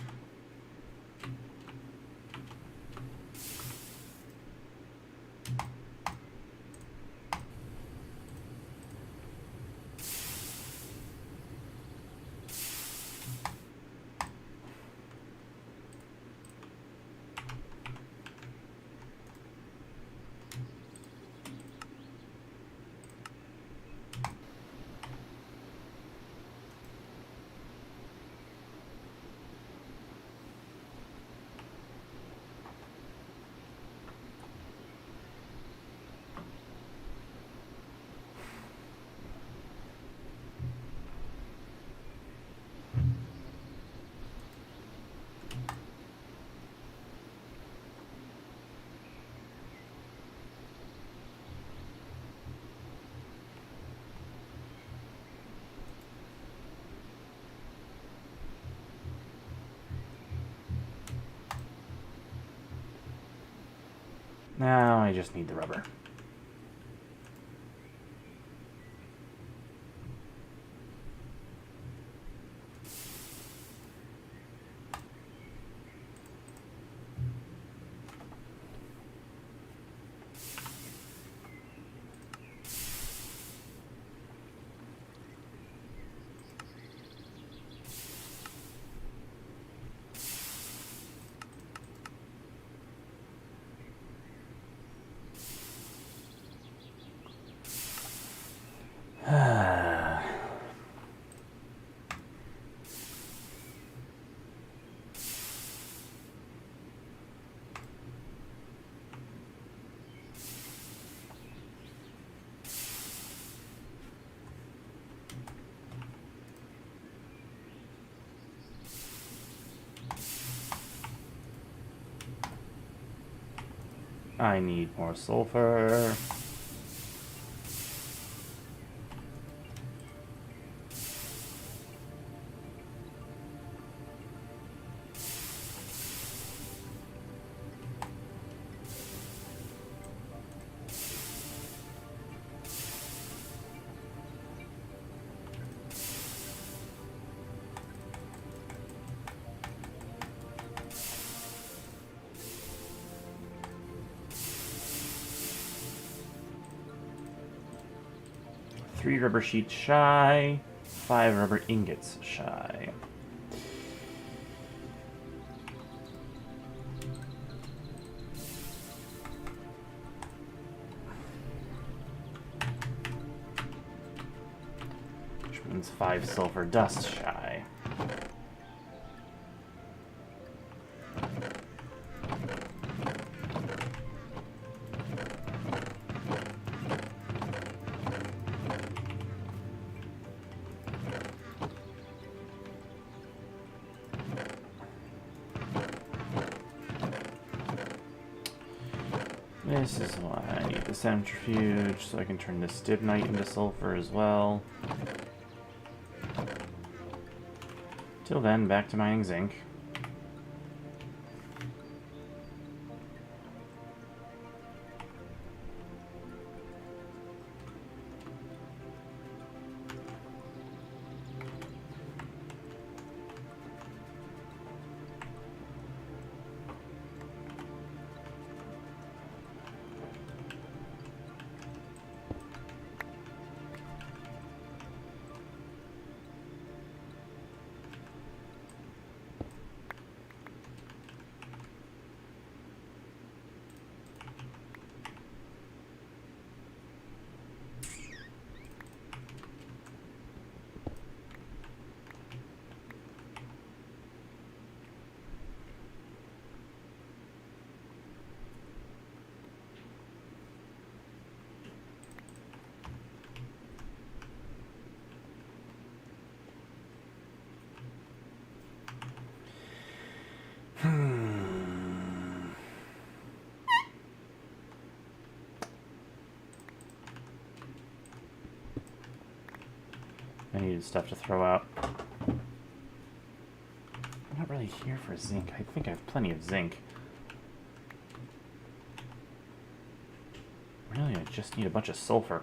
Now I just need the rubber. I need more sulfur. Three rubber sheets shy, 5 rubber ingots shy. Which means 5 sulfur dust shy. This is why I need the centrifuge, so I can turn this stibnite into sulfur as well. Till then, back to mining zinc. I needed stuff to throw out. I'm not really here for zinc. I think I have plenty of zinc. Really, I just need a bunch of sulfur.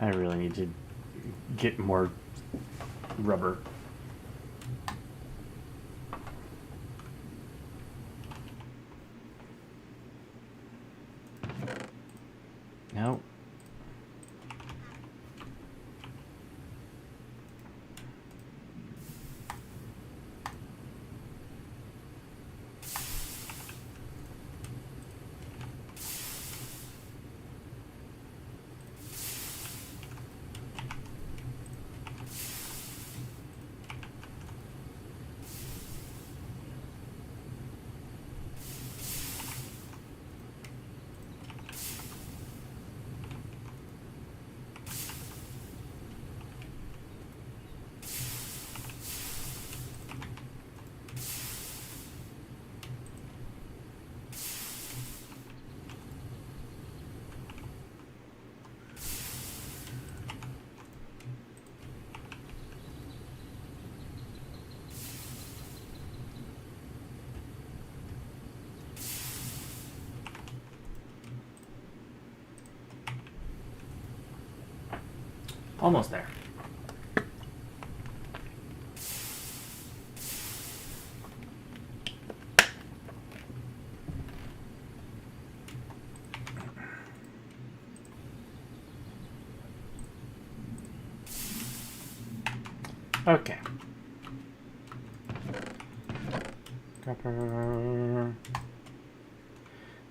I really need to get more rubber. No. Almost there. Okay. Copper.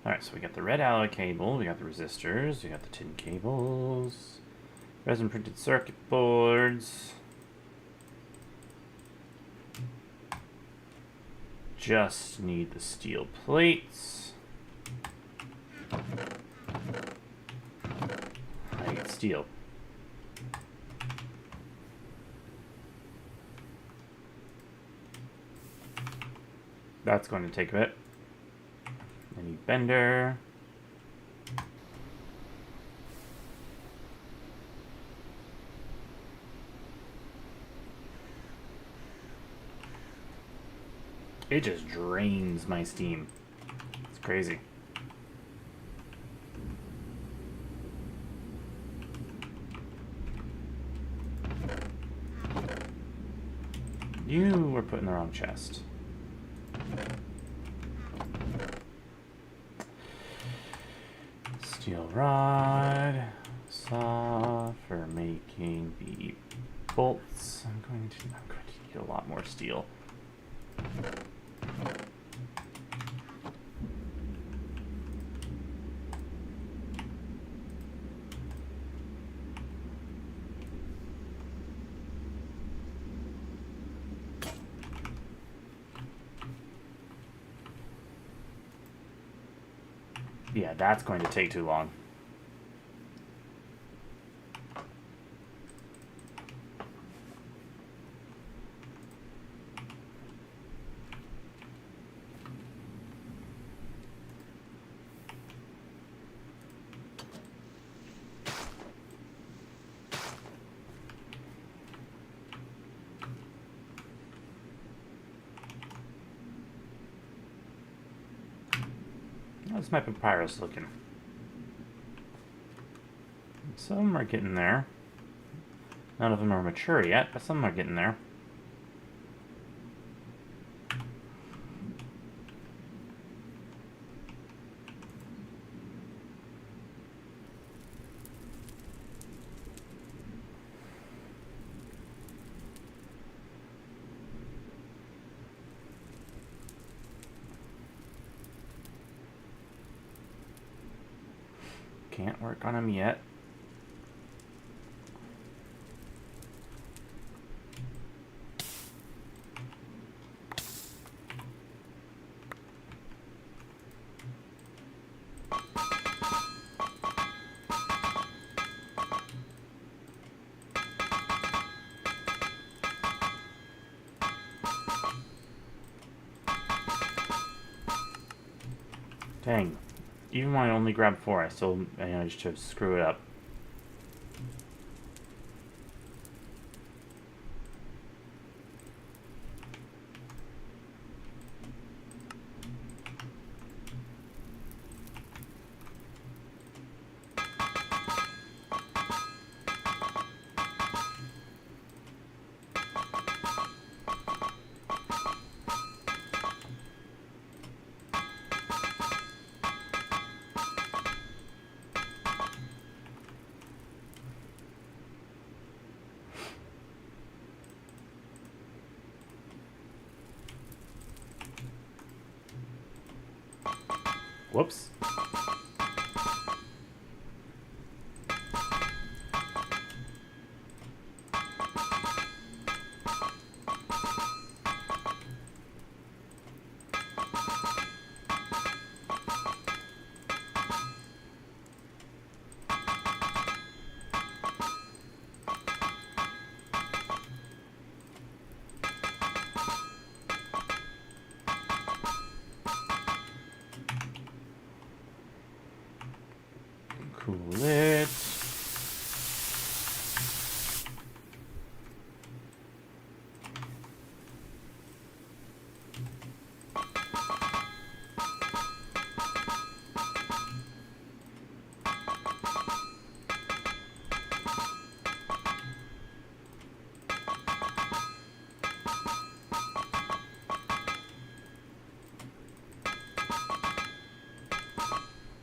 Alright, so we got the red alloy cable, we got the resistors, we got the tin cables, resin printed circuit boards. Just need the steel plates. I get steel. That's going to take a bit. I need bender. It just drains my steam. It's crazy. You were put in the wrong chest. Steel rod, saw for making the bolts. I'm going to need a lot more steel. Yeah, that's going to take too long. How's my papyrus looking? Some are getting there. None of them are mature yet, but some are getting there. Can't work on them yet. Dang. Even when I only grabbed 4, I still managed to screw it up. Whoops. Cool it.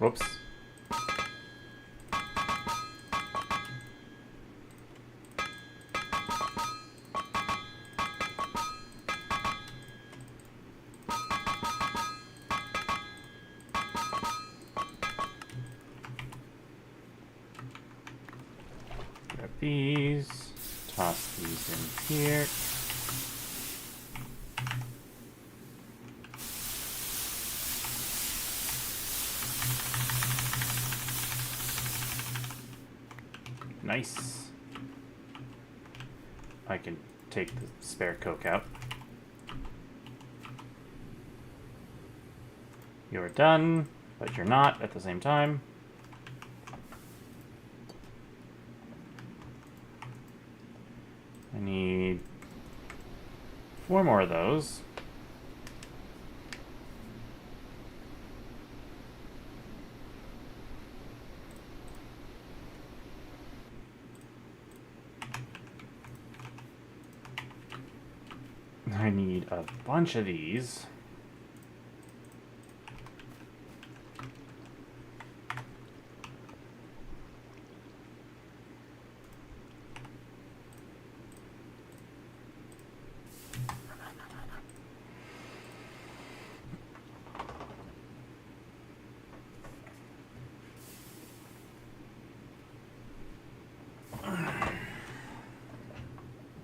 Whoops. Grab these, toss these in here. Nice. I can take the spare Coke out. You're done, but you're not at the same time. I need 4 more of those. I need a bunch of these.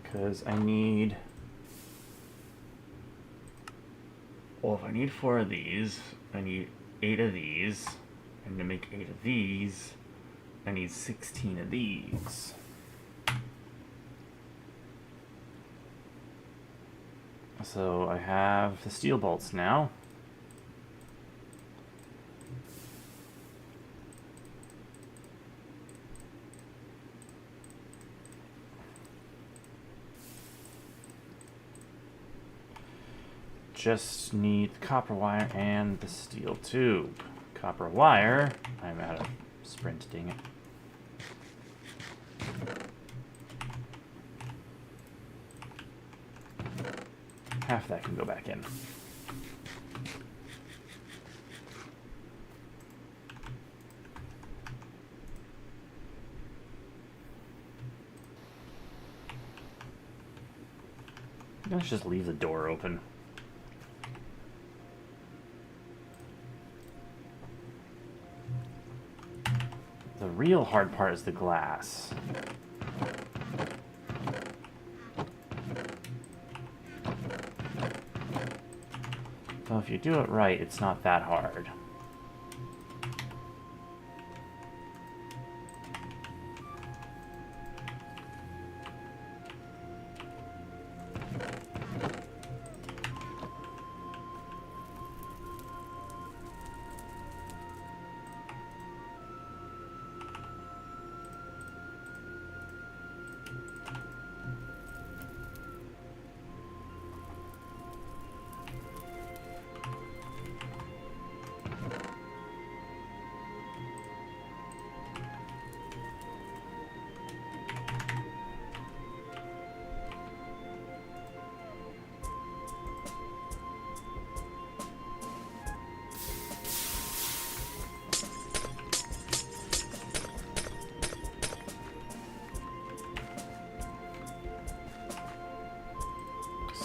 Because I need... Well, if I need 4 of these, I need 8 of these. And to make 8 of these, I need 16 of these. So I have the steel bolts now. Just need the copper wire and the steel tube. Copper wire, I'm out of sprint, dang it. Half that can go back in. Let's just leave the door open. The real hard part is the glass. So if you do it right, it's not that hard.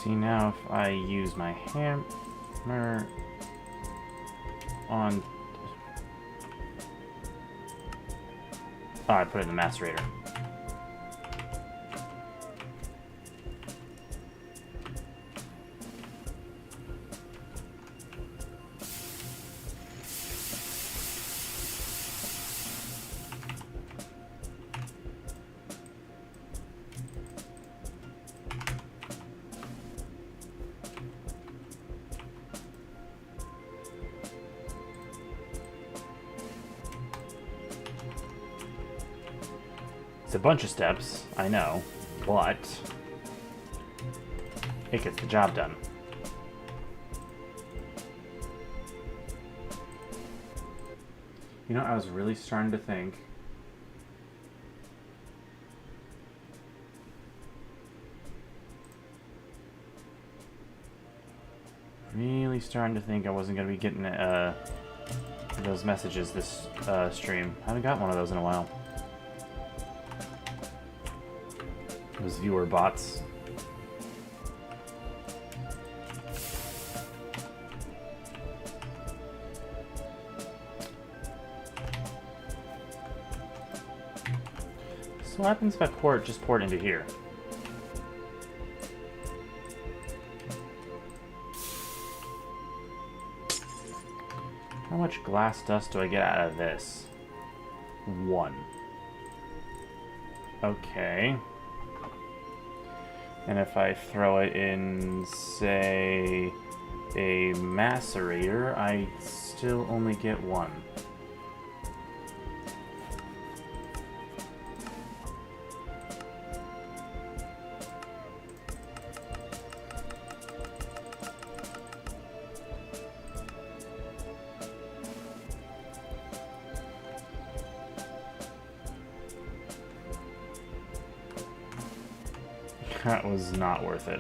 See, now if I use my hammer on Oh, I put it in the macerator. A bunch of steps, I know, but it gets the job done. You know, I was really starting to think I wasn't going to be getting those messages this stream. I haven't got one of those in a while. Those viewer bots. So what happens if I just pour it into here? How much glass dust do I get out of this? 1. Okay. And if I throw it in, say, a macerator, I still only get 1. That was not worth it.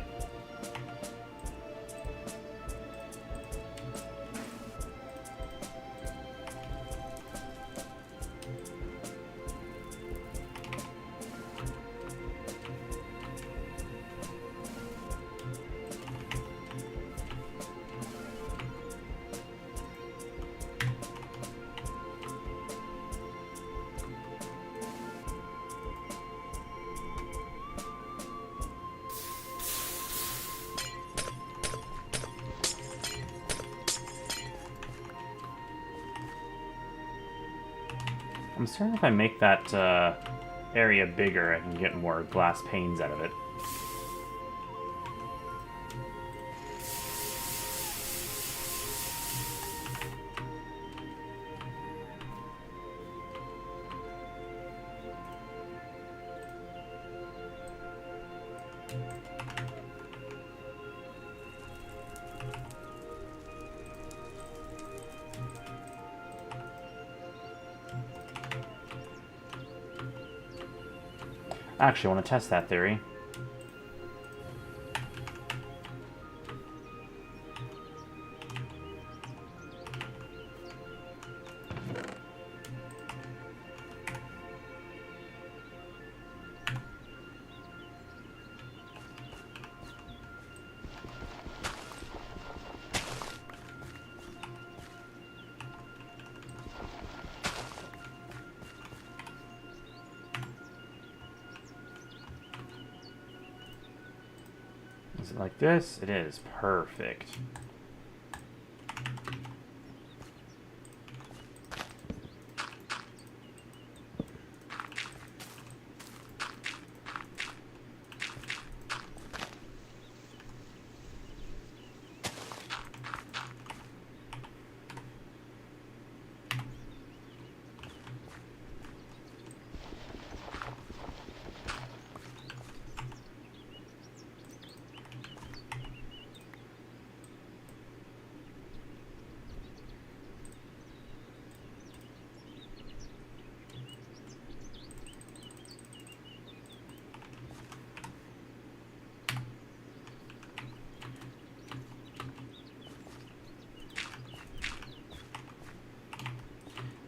I'm certain if I make that area bigger, I can get more glass panes out of it. Actually, I want to test that theory. Is it like this? It is. Perfect.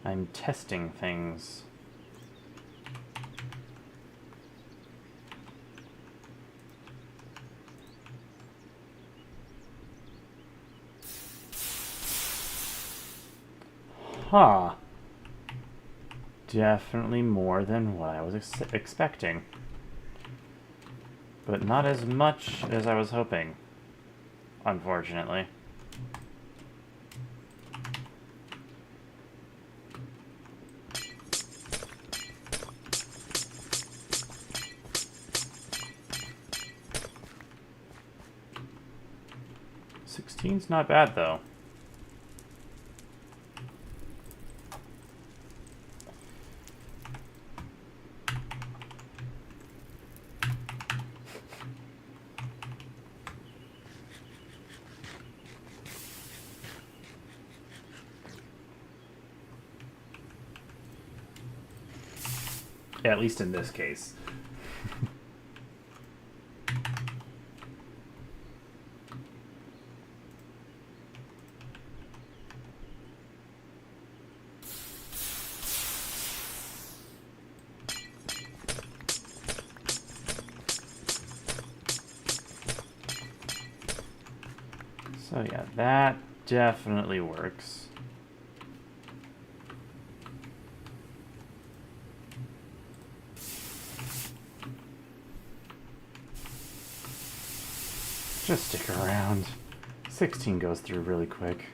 I'm testing things. Huh. definitely more than what I was expecting. But not as much as I was hoping, unfortunately. Sixteen's not bad, though. At least in this case. So yeah, that definitely works. Just stick around. 16 goes through really quick.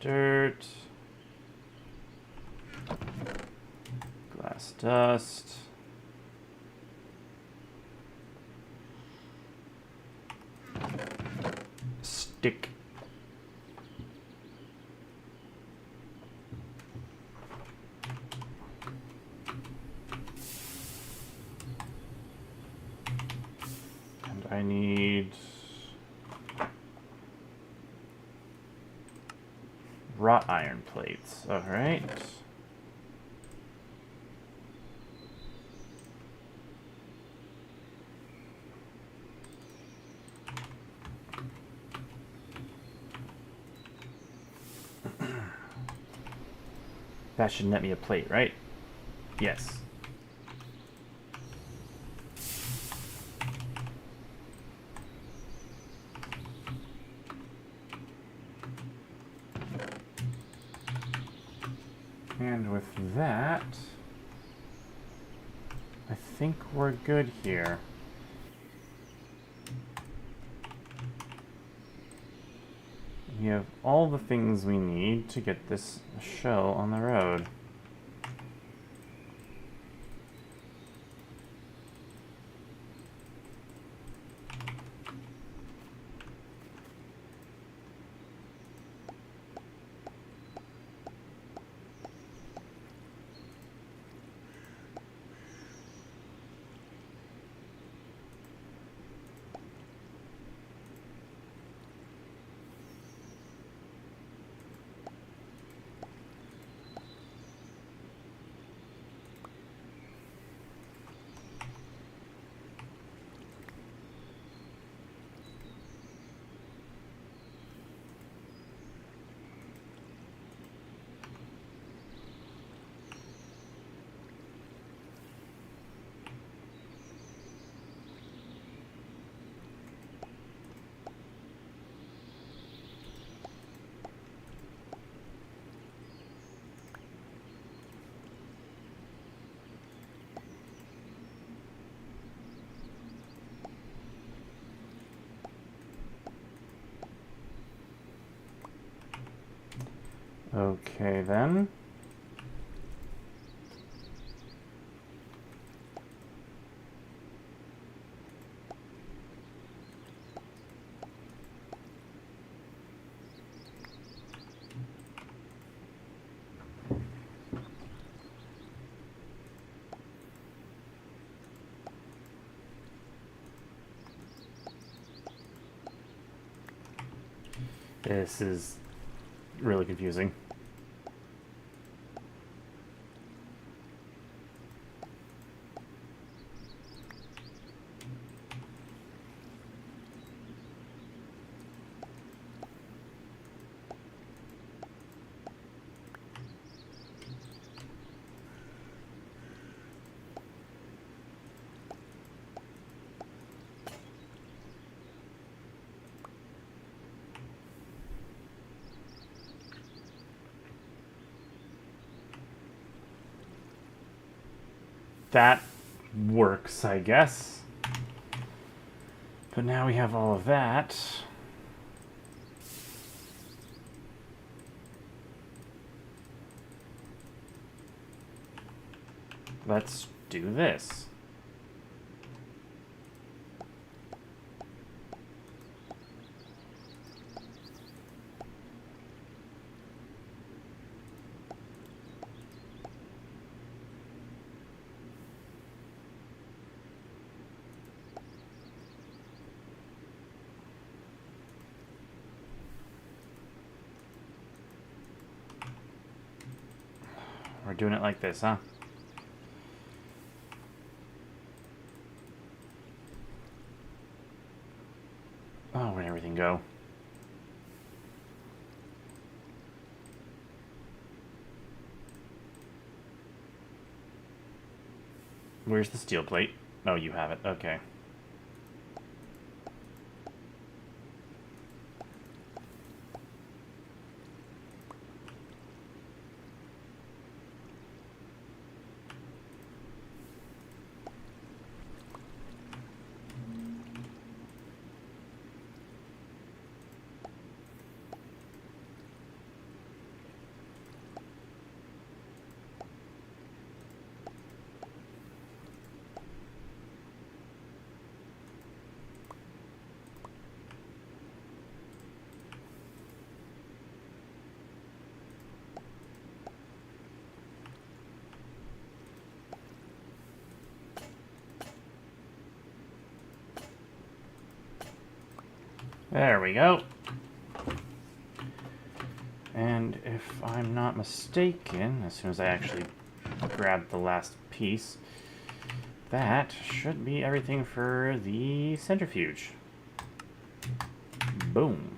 Dirt, glass dust, stick, and I need wrought iron plates. All right. That should net me a plate, right? Yes. And with that, I think we're good here. We have all the things we need to get this show on the road. Okay, then. This is really confusing. that works, I guess. But now we have all of that. Let's do this. We're doing it like this, huh? Oh, where'd everything go? Where's the steel plate? Oh, you have it. Okay. There we go. And if I'm not mistaken, as soon as I actually grab the last piece, that should be everything for the centrifuge. Boom.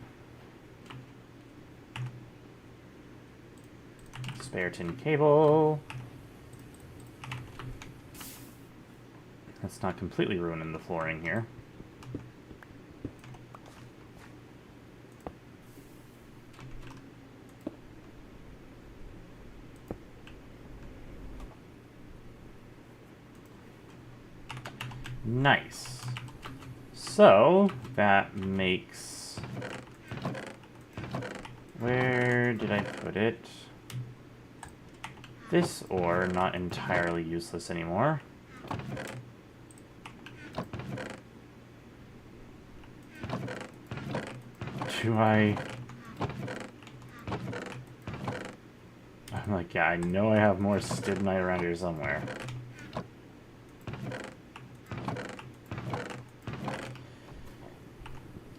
Spare tin cable. That's not completely ruining the flooring here. Nice. So, that makes... Where did I put it? This ore not entirely useless anymore. Do I... I'm like, yeah, I know I have more stibnite around here somewhere.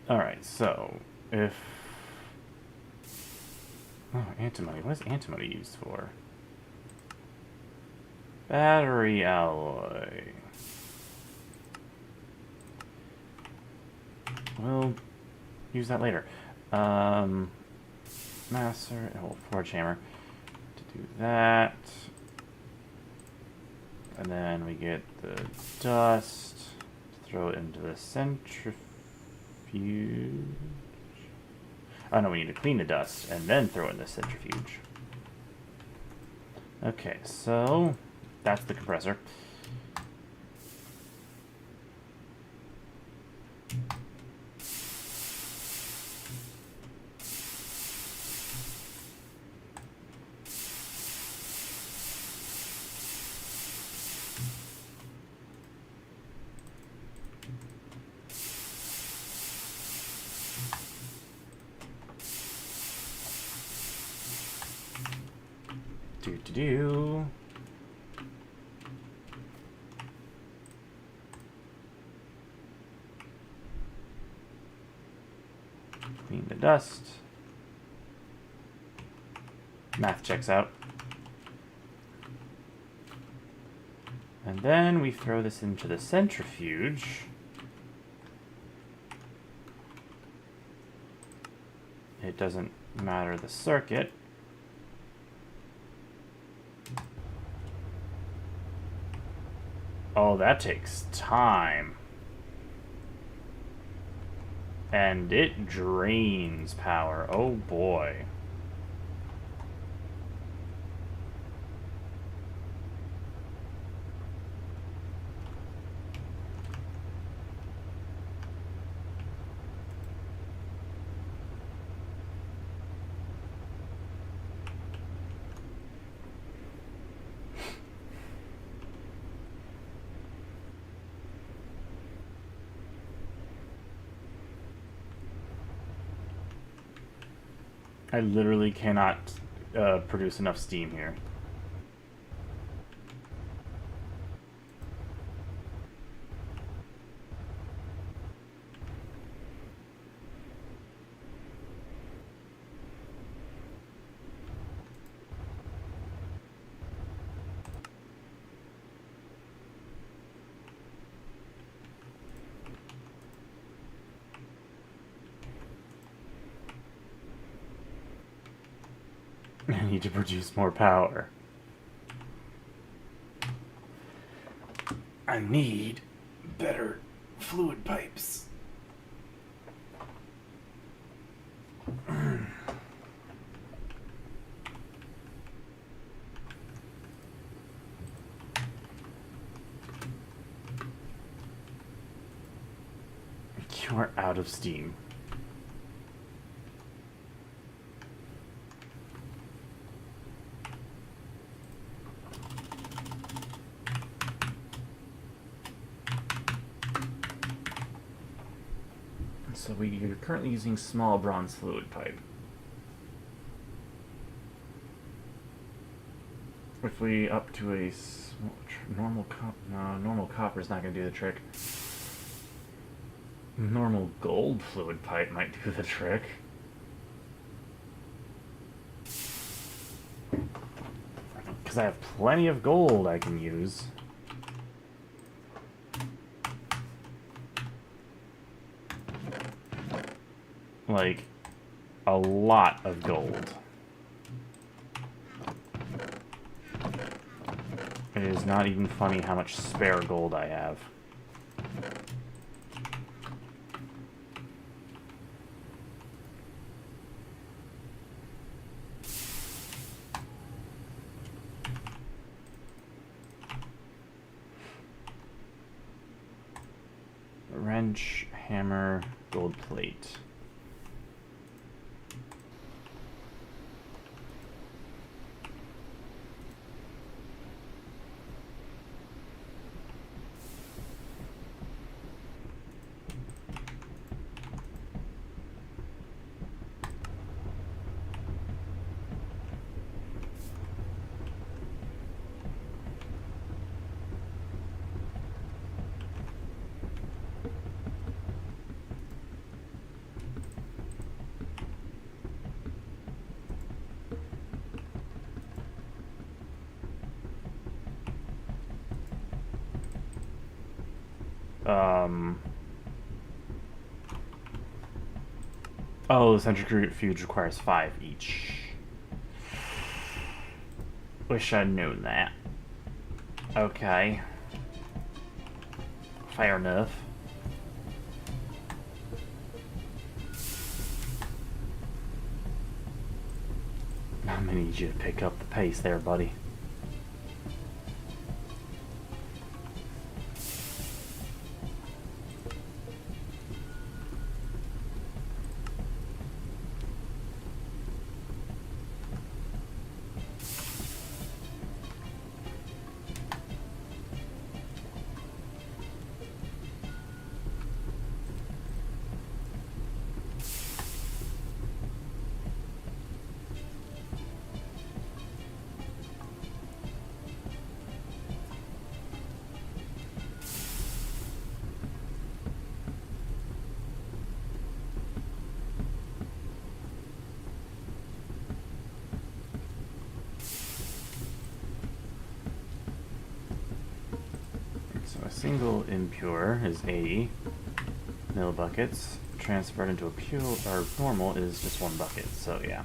Alright, so, if... Oh, antimony. What is antimony used for? Battery alloy. We'll use that later. Master... Oh, forge hammer. To do that. And then we get the dust. Throw it into the centrifuge. Oh no, we need to clean the dust and then throw it in the centrifuge. Okay, so that's the compressor. Do. Clean the dust. Math checks out. And then we throw this into the centrifuge. It doesn't matter the circuit. Oh, that takes time. And it drains power. Oh boy. I literally cannot produce enough steam here. I need to produce more power. I need better fluid pipes. You are out of steam. So we are currently using small bronze fluid pipe. If we up to a normal copper is not going to do the trick. Normal gold fluid pipe might do the trick. Because I have plenty of gold I can use. Like, a lot of gold. It is not even funny how much spare gold I have. Wrench, hammer, gold plate. Oh, the centrifuge requires 5 each. Wish I'd known that. Okay. Fair enough. I'm gonna need you to pick up the pace there, buddy. A single impure is 80 millibuckets. Transferred into a pure or normal is just 1 bucket. So yeah,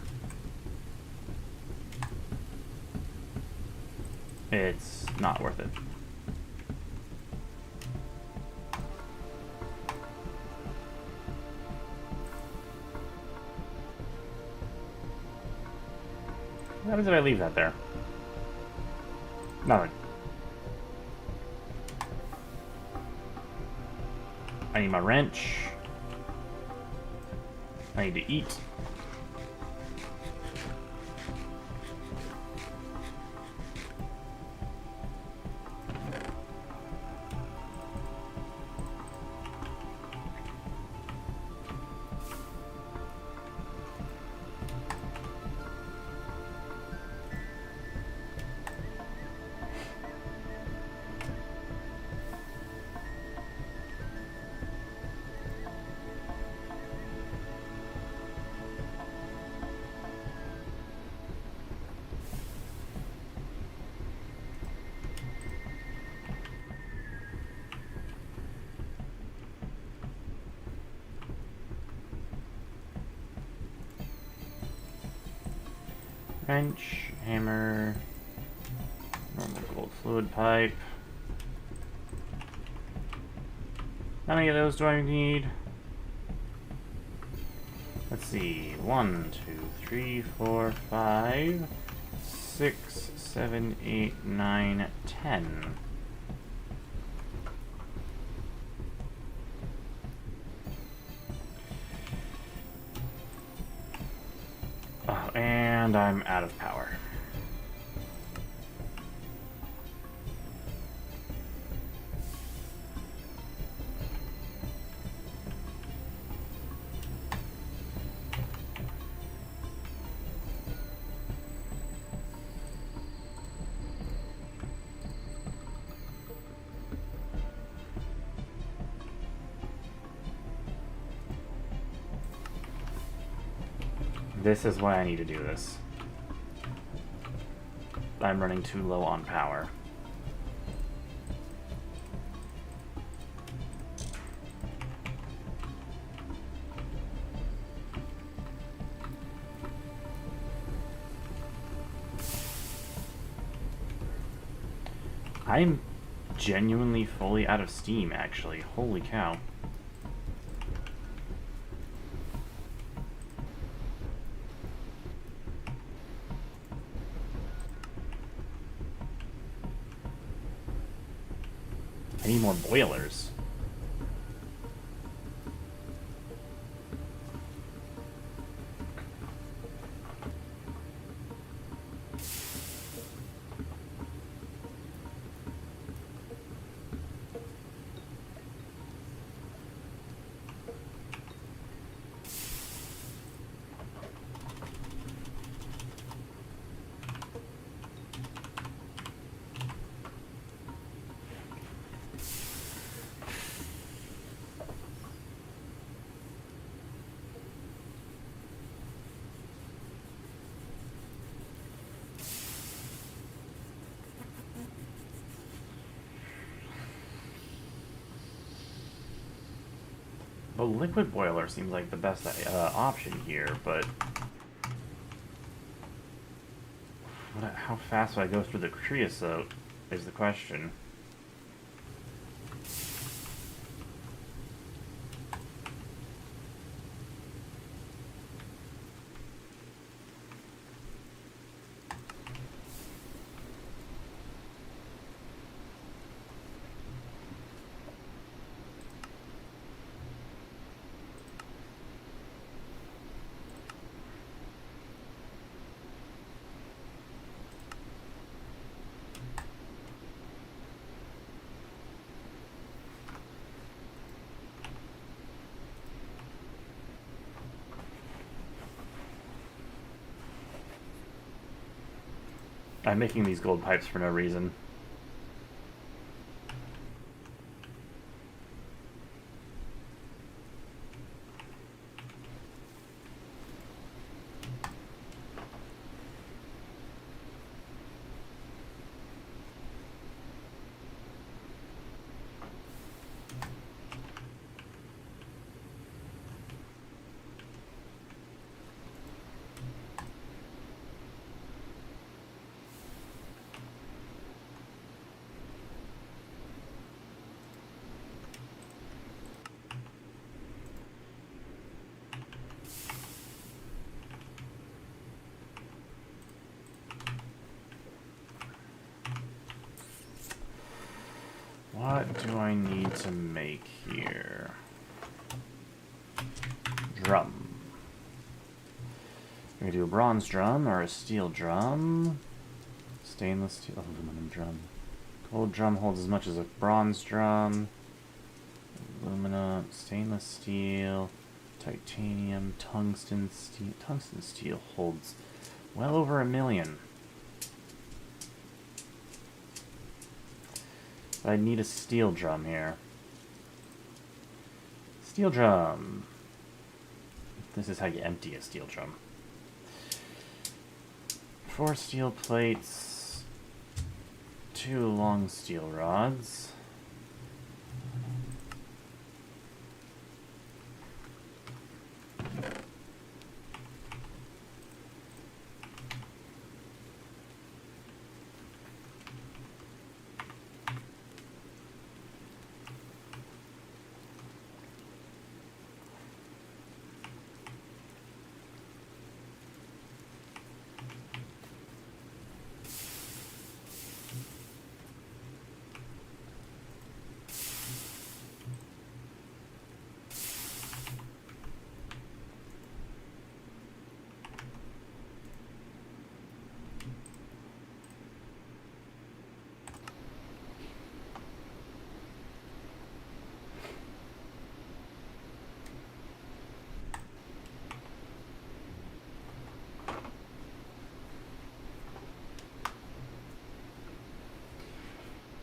it's not worth it. Why did I leave that there? Nothing. I need my wrench. I need to eat. Wrench, hammer, normal gold fluid pipe. How many of those do I need? Let's see. 1, 2, 3, 4, 5, 6, 7, 8, 9, 10. Oh, and I'm out of power. This is why I need to do this. I'm running too low on power. I'm genuinely fully out of steam, actually. Holy cow. I need more boilers. The liquid boiler seems like the best option here, but how fast do I go through the creosote is the question. I'm making these gold pipes for no reason. What do I need to make here? Drum. We're gonna do a bronze drum or a steel drum. Stainless steel, aluminum drum. Gold drum holds as much as a bronze drum. Aluminum, stainless steel, titanium, tungsten steel. Tungsten steel holds well over 1 million. I need a steel drum here. Steel drum. This is how you empty a steel drum. 4 steel plates, 2 long steel rods.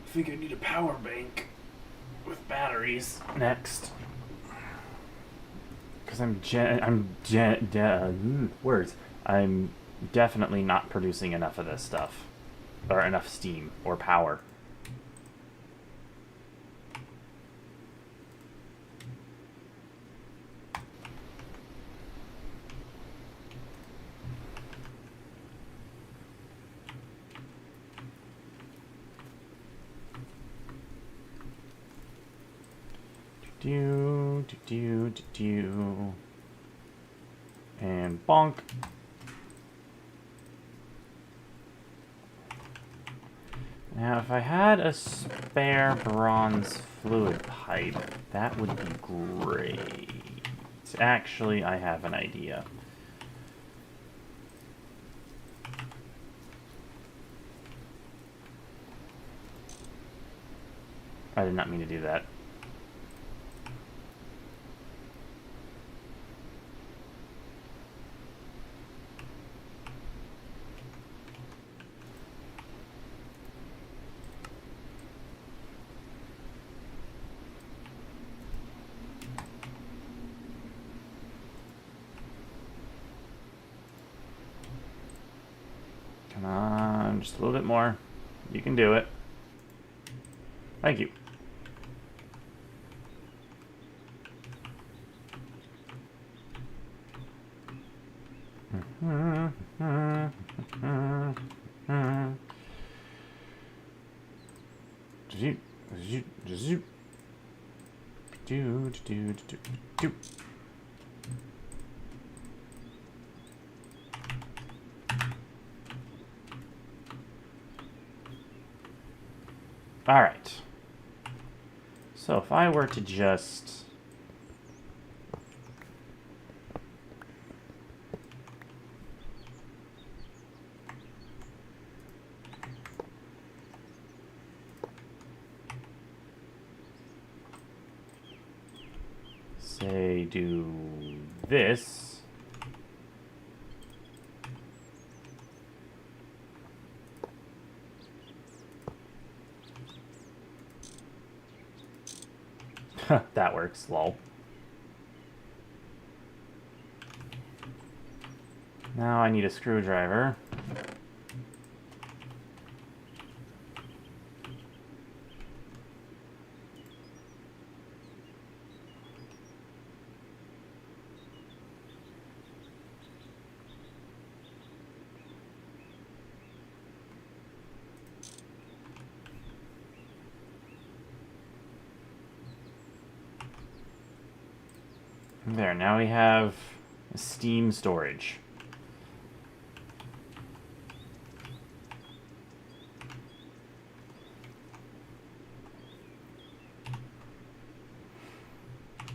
I think I need a power bank with batteries next. Because I'm definitely not producing enough of this stuff. Or enough steam or power. And bonk. Now, if I had a spare bronze fluid pipe, that would be great. Actually, I have an idea. I did not mean to do that. Come on, just a little bit more. You can do it. Thank you. All right. So if I were to just say do this. That works, lol. Now I need a screwdriver. There, now we have steam storage.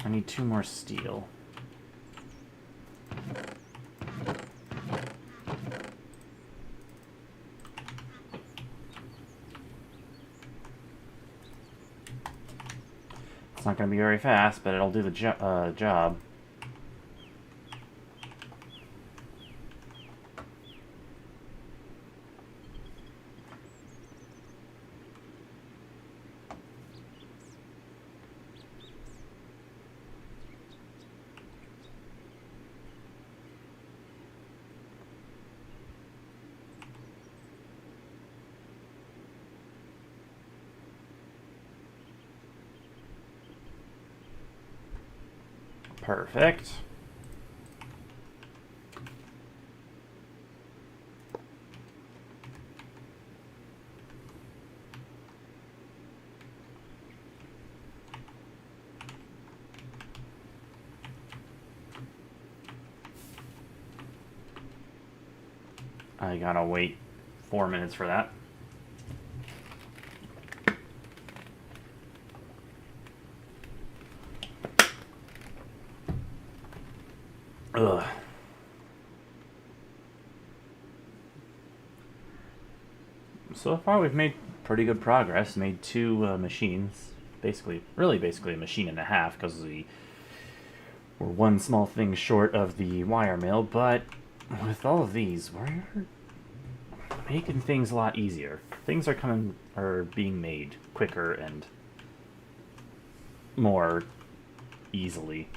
I need 2 more steel. It's not going to be very fast, but it'll do the job. Perfect. I gotta wait 4 minutes for that. Ugh. So far we've made pretty good progress. Made 2 machines. Really basically a machine and a half, because we're 1 small thing short of the wire mill, but with all of these, we're making things a lot easier. Things are being made quicker and more easily.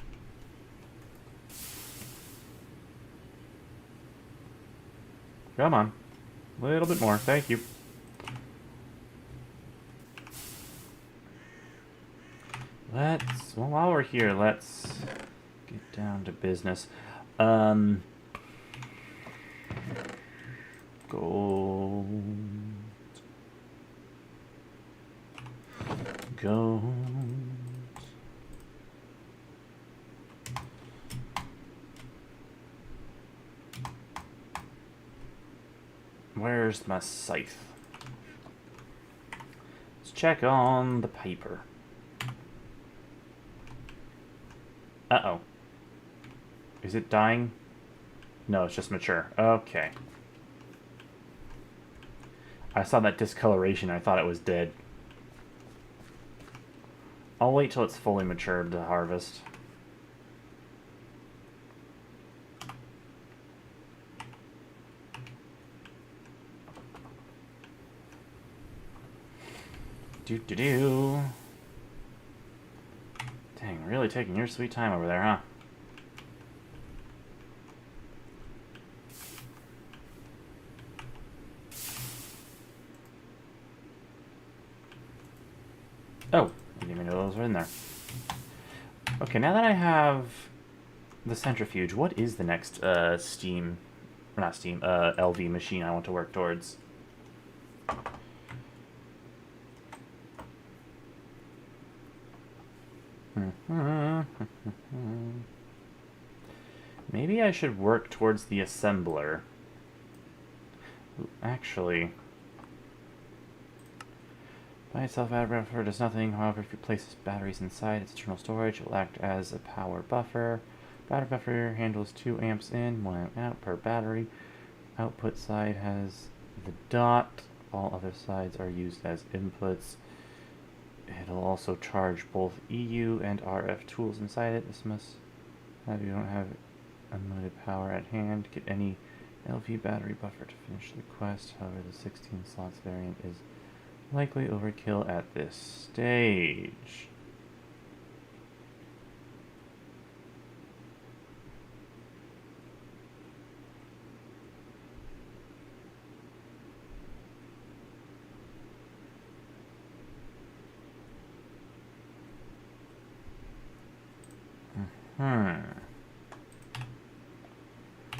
Come on. A little bit more. Thank you. Well, while we're here, let's get down to business. Gold. Where's my scythe? Let's check on the paper. Uh-oh. Is it dying? No, it's just mature. Okay. I saw that discoloration. I thought it was dead. I'll wait till it's fully matured to harvest. Do-do-do. Dang, really taking your sweet time over there, huh? Oh, I didn't even know those were in there. Okay, now that I have the centrifuge, what is the next LV machine I want to work towards? Maybe I should work towards the assembler. Actually, by itself, battery buffer does nothing. However, if you place batteries inside its internal storage, it will act as a power buffer. Battery buffer handles 2 amps in, 1 amp out per battery. Output side has the dot. All other sides are used as inputs. It'll also charge both EU and RF tools inside it. This must have you don't have unlimited power at hand. Get any LV battery buffer to finish the quest. However, the 16 slots variant is likely overkill at this stage.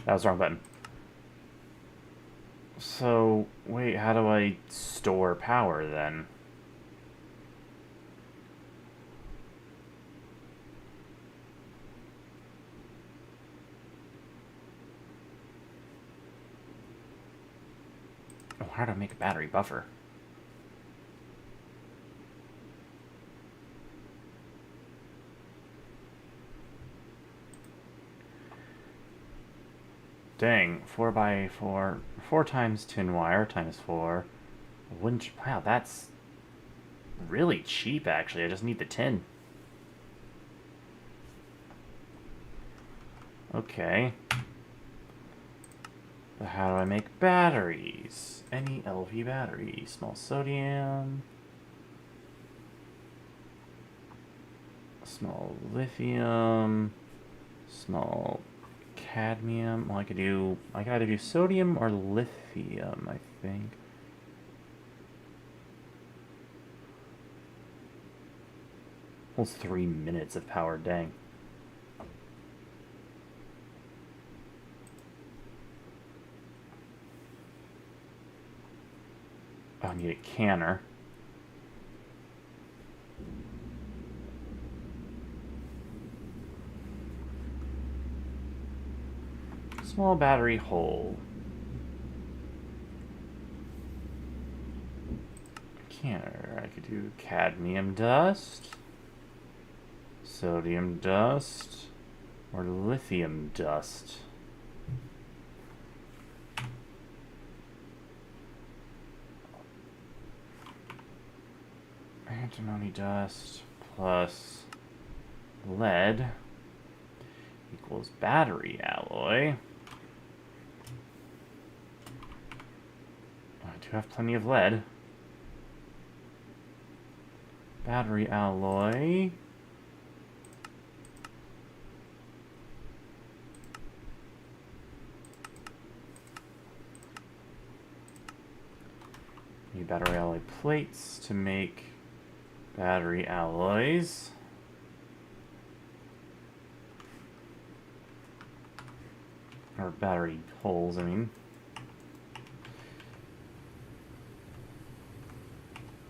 That was the wrong button. So, wait, how do I store power then? Oh, how do I make a battery buffer? Dang, 4x4, 4 times tin wire times 4. Wouldn't, wow, that's really cheap actually. I just need the tin. Okay. But how do I make batteries? Any LV battery. Small sodium. Small lithium. Small cadmium. Well, I could either do sodium or lithium, I think. Holds 3 minutes of power, dang. Oh, I need a canner. Small battery hole. Canner. I could do cadmium dust, sodium dust, or lithium dust. Antimony dust plus lead equals battery alloy. do have plenty of lead. Battery alloy. Need battery alloy plates to make battery alloys. Or battery holes, I mean.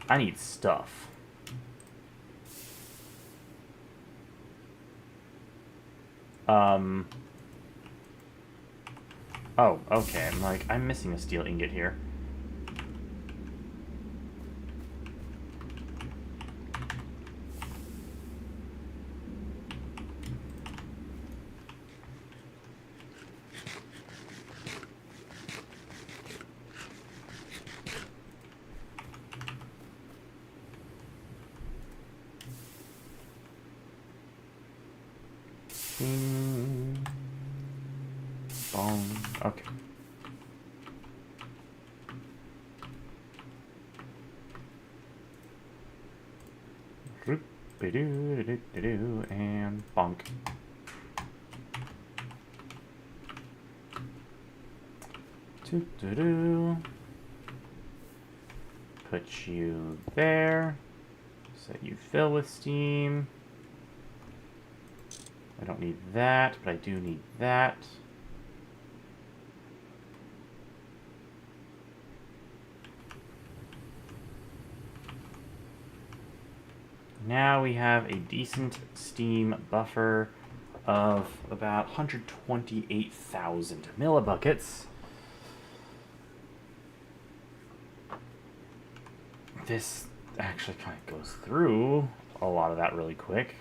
I need stuff. Oh, okay. I'm missing a steel ingot here. Bing. Bong. Okay. And bonk. Put you there. So you fill with steam. I don't need that, but I do need that. Now we have a decent steam buffer of about 128,000 millibuckets. This actually kind of goes through a lot of that really quick.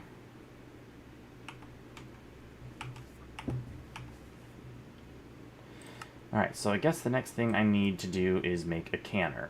Alright, so I guess the next thing I need to do is make a canner.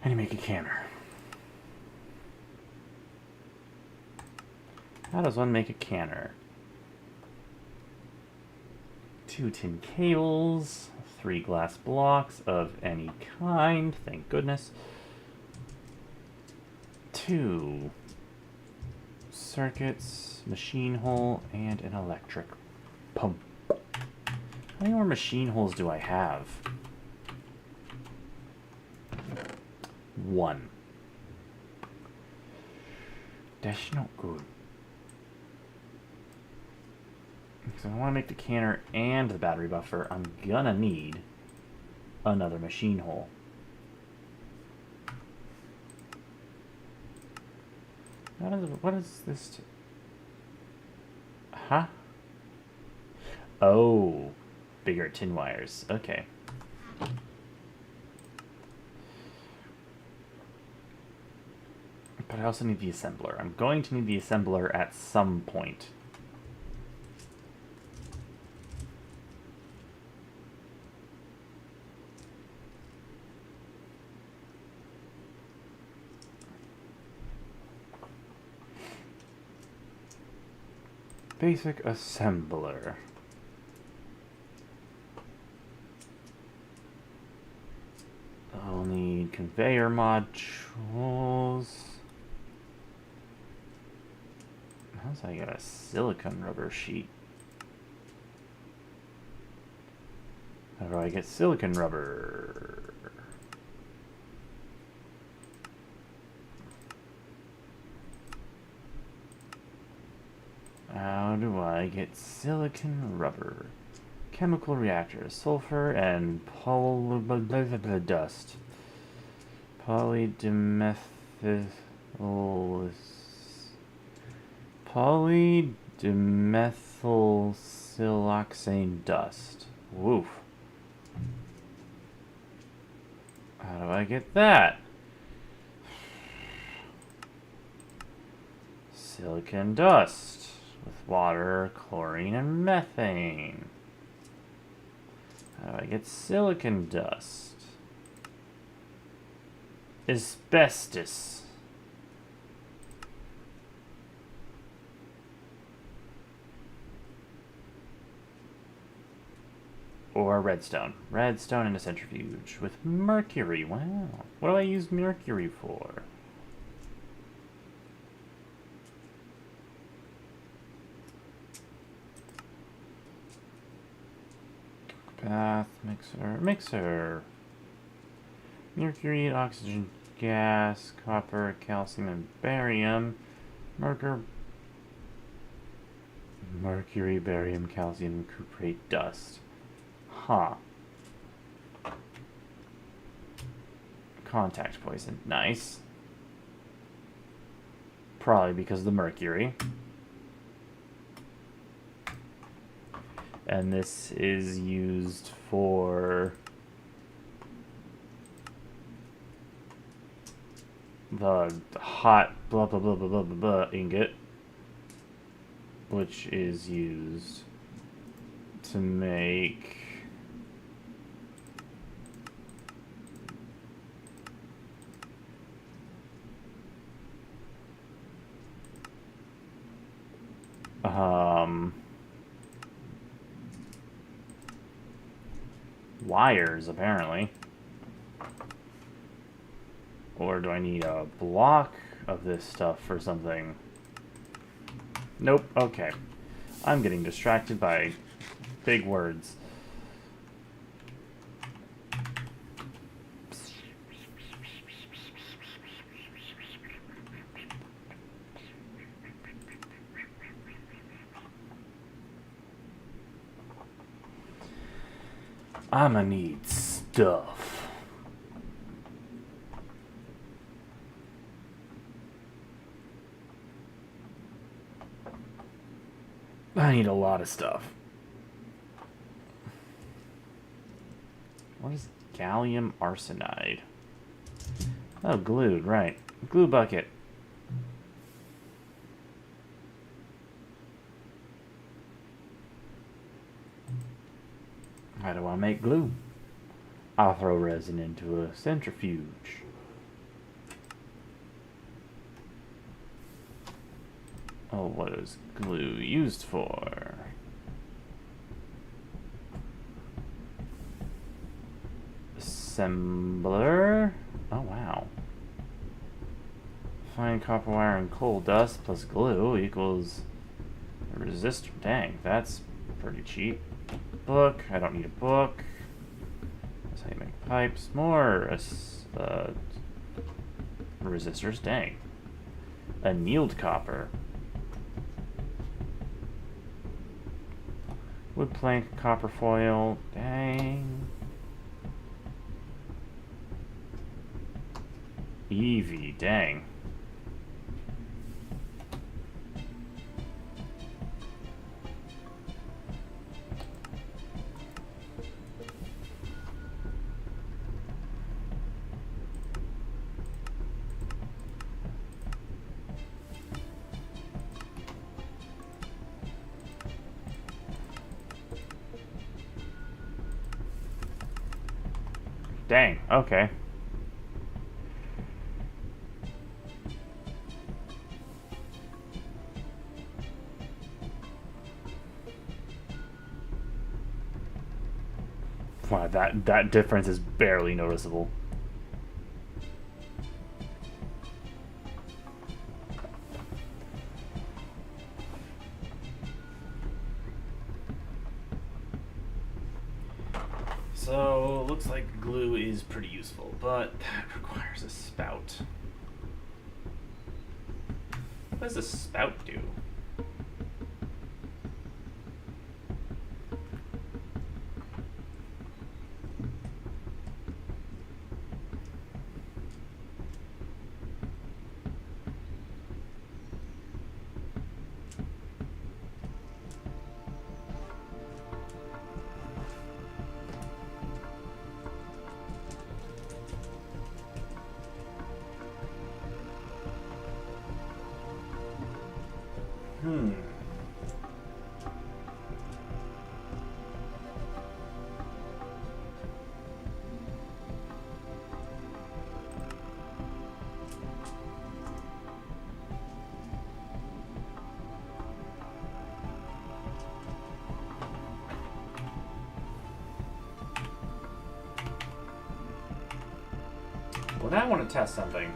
And you make a canner. How does one make a canner? 2 tin cables, 3 glass blocks of any kind, thank goodness. 2 circuits, machine hole, and an electric pump. How many more machine holes do I have? 1. That's not good. Because if I want to make the canner and the battery buffer, I'm gonna need another machine hole. What is this? Huh? Oh, bigger tin wires. Okay. But I also need the assembler. I'm going to need the assembler at some point. Basic assembler. I'll need conveyor modules. How's I get a silicone rubber sheet? How do I get silicone rubber? How do I get silicon rubber? Chemical reactors, sulfur and dust. Polydimethylsiloxane dust. Woof. How do I get that? Silicon dust with water, chlorine, and methane. How do I get silicon dust? Asbestos. Or redstone. Redstone in a centrifuge with mercury. Wow. What do I use mercury for? Bath, mixer. Mercury, oxygen, gas, copper, calcium, and barium. Mercury, barium, calcium, cuprate, dust. Huh. Contact poison. Nice. Probably because of the mercury. And this is used for the hot blah blah blah blah blah blah, blah ingot, which is used to make wires, apparently. Or do I need a block of this stuff for something? Nope. Okay. I'm getting distracted by big words. I'ma need stuff. I need a lot of stuff. What is gallium arsenide? Oh, glued, right. Glue bucket. How do I make glue? I'll throw resin into a centrifuge. Oh, what is glue used for? Assembler? Oh, wow. Fine copper wire and coal dust plus glue equals a resistor. Dang, that's pretty cheap. Book. I don't need a book. That's how you make pipes. More resistors. Dang. Annealed copper. Wood plank, copper foil. Dang. Eevee. Dang. Dang, okay. Wow, that difference is barely noticeable. So, looks like glue is pretty useful, but that requires a spout. What does a spout do? Well, now I want to test something.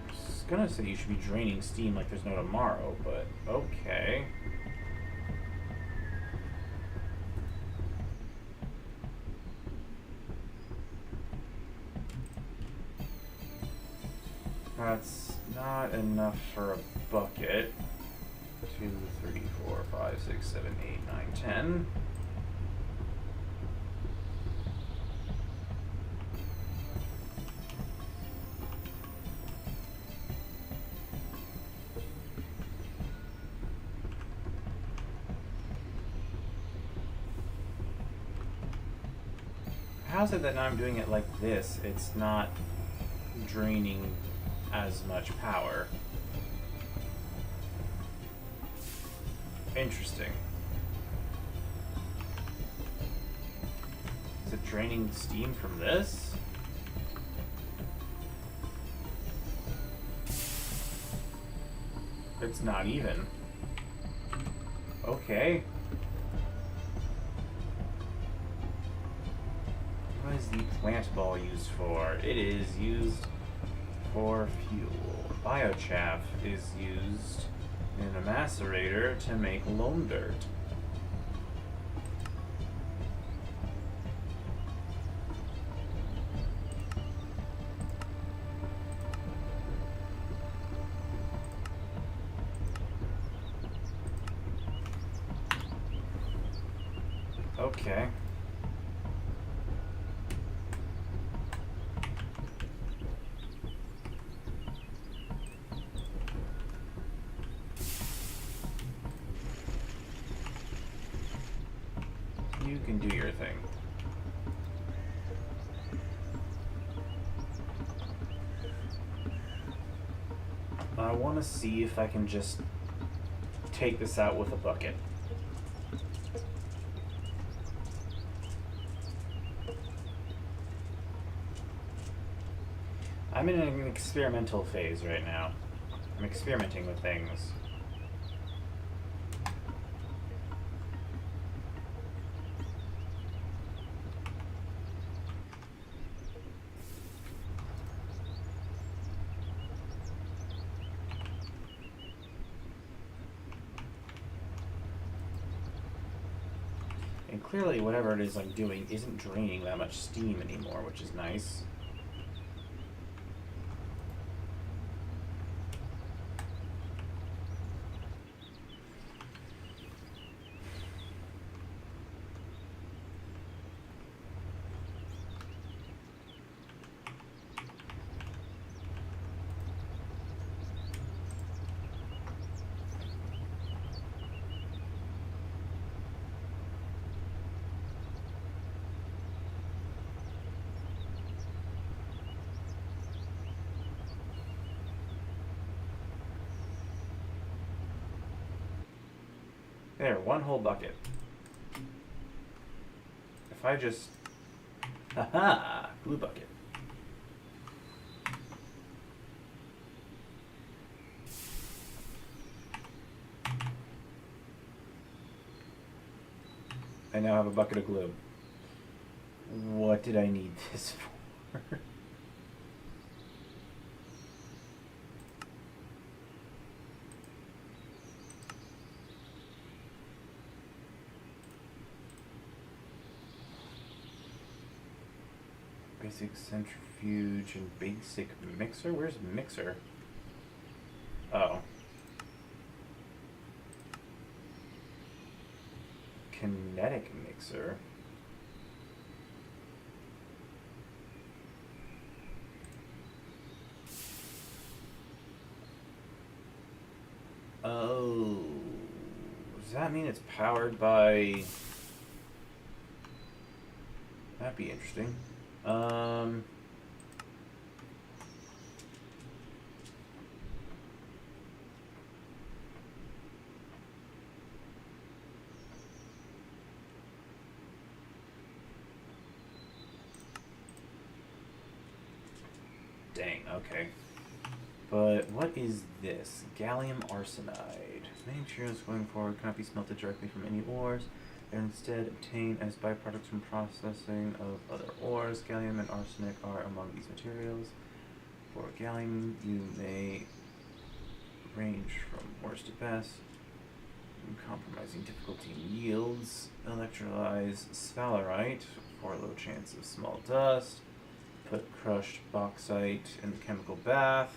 I was gonna say you should be draining steam like there's no tomorrow, but okay. That's not enough for a bucket. 2, 3, 4, 5, 6, 7, 8, 9, 10. How's it that now I'm doing it like this? It's not draining as much power. Interesting. Is it draining steam from this? It's not even. Okay. What is the plant ball used for? It is used for fuel. Biochaff is used in a macerator to make loam dirt. Okay. You can do your thing. I want to see if I can just take this out with a bucket. I'm in an experimental phase right now. I'm experimenting with things. And clearly whatever it is I'm doing isn't draining that much steam anymore, which is nice. There, one whole bucket. If I just... Haha! Blue bucket. I now have a bucket of glue. What did I need this for? Basic centrifuge and basic mixer? Where's mixer? Oh. Kinetic mixer. Oh. Is that mean it's powered by... That'd be interesting. Dang, okay. But what is this? Gallium arsenide. Many materials going forward cannot be smelted directly from any ores. They're instead obtained as byproducts from processing of other ores. Gallium and arsenic are among these materials. For gallium, you may range from worst to best, compromising difficulty in yields. Electrolyze sphalerite for low chance of small dust. Put crushed bauxite in the chemical bath.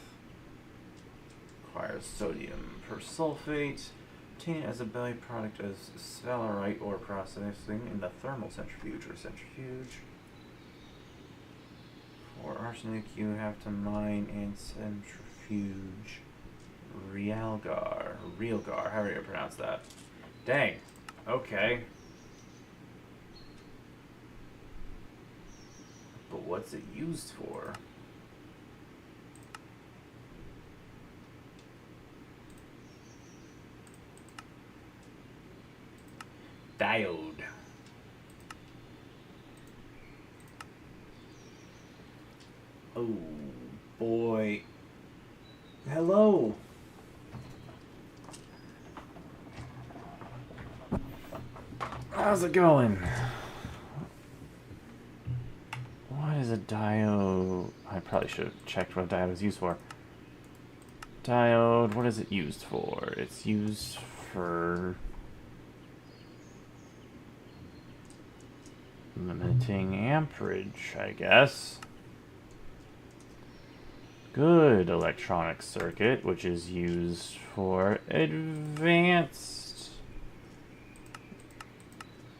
Requires sodium persulfate. Obtain as a byproduct as sphalerite ore processing in the thermal centrifuge or centrifuge. For arsenic, you have to mine and centrifuge Realgar, however you pronounce that. Dang. Okay. But what's it used for? Diode. Oh, boy. Hello. How's it going? What is a diode? I probably should have checked what a diode was used for. Diode, what is it used for? It's used for limiting amperage, I guess. Good electronic circuit, which is used for advanced.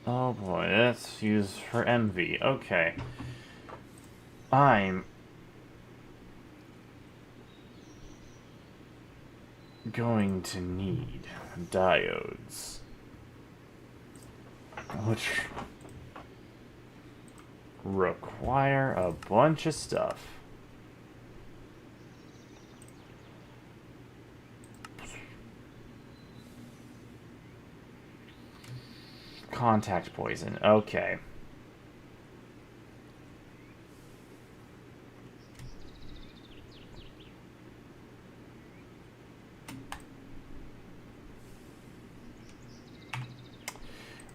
Oh boy, that's used for MV. Okay. I'm going to need diodes, which require a bunch of stuff. Contact poison. Okay.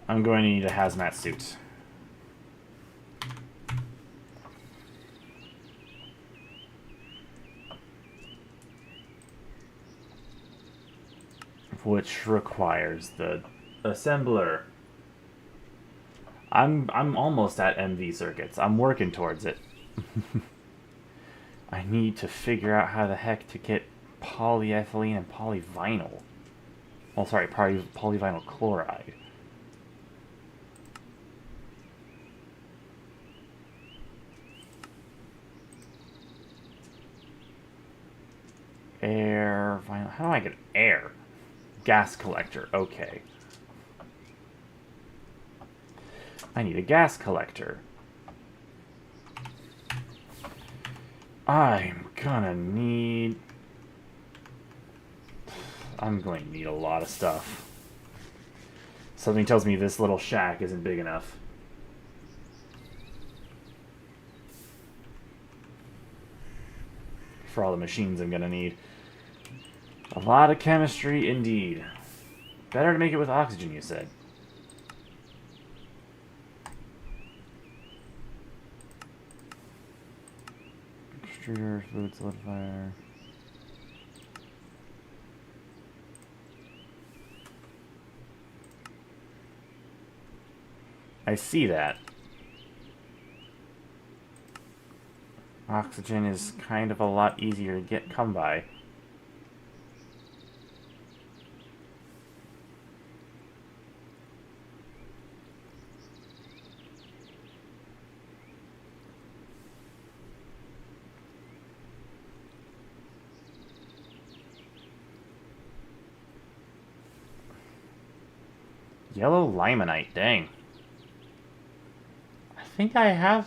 I'm going to need a hazmat suit. Which requires the assembler. I'm almost at MV circuits. I'm working towards it. I need to figure out how the heck to get polyethylene and polyvinyl. Oh, sorry, polyvinyl chloride. Air, vinyl. How do I get air? Gas collector. Okay. I need a gas collector. I'm going to need a lot of stuff. Something tells me this little shack isn't big enough. For all the machines I'm going to need. A lot of chemistry indeed. Better to make it with oxygen, you said. Extruder, fluid solidifier. I see that. Oxygen is kind of a lot easier to come by. Yellow limonite, dang. I think I have...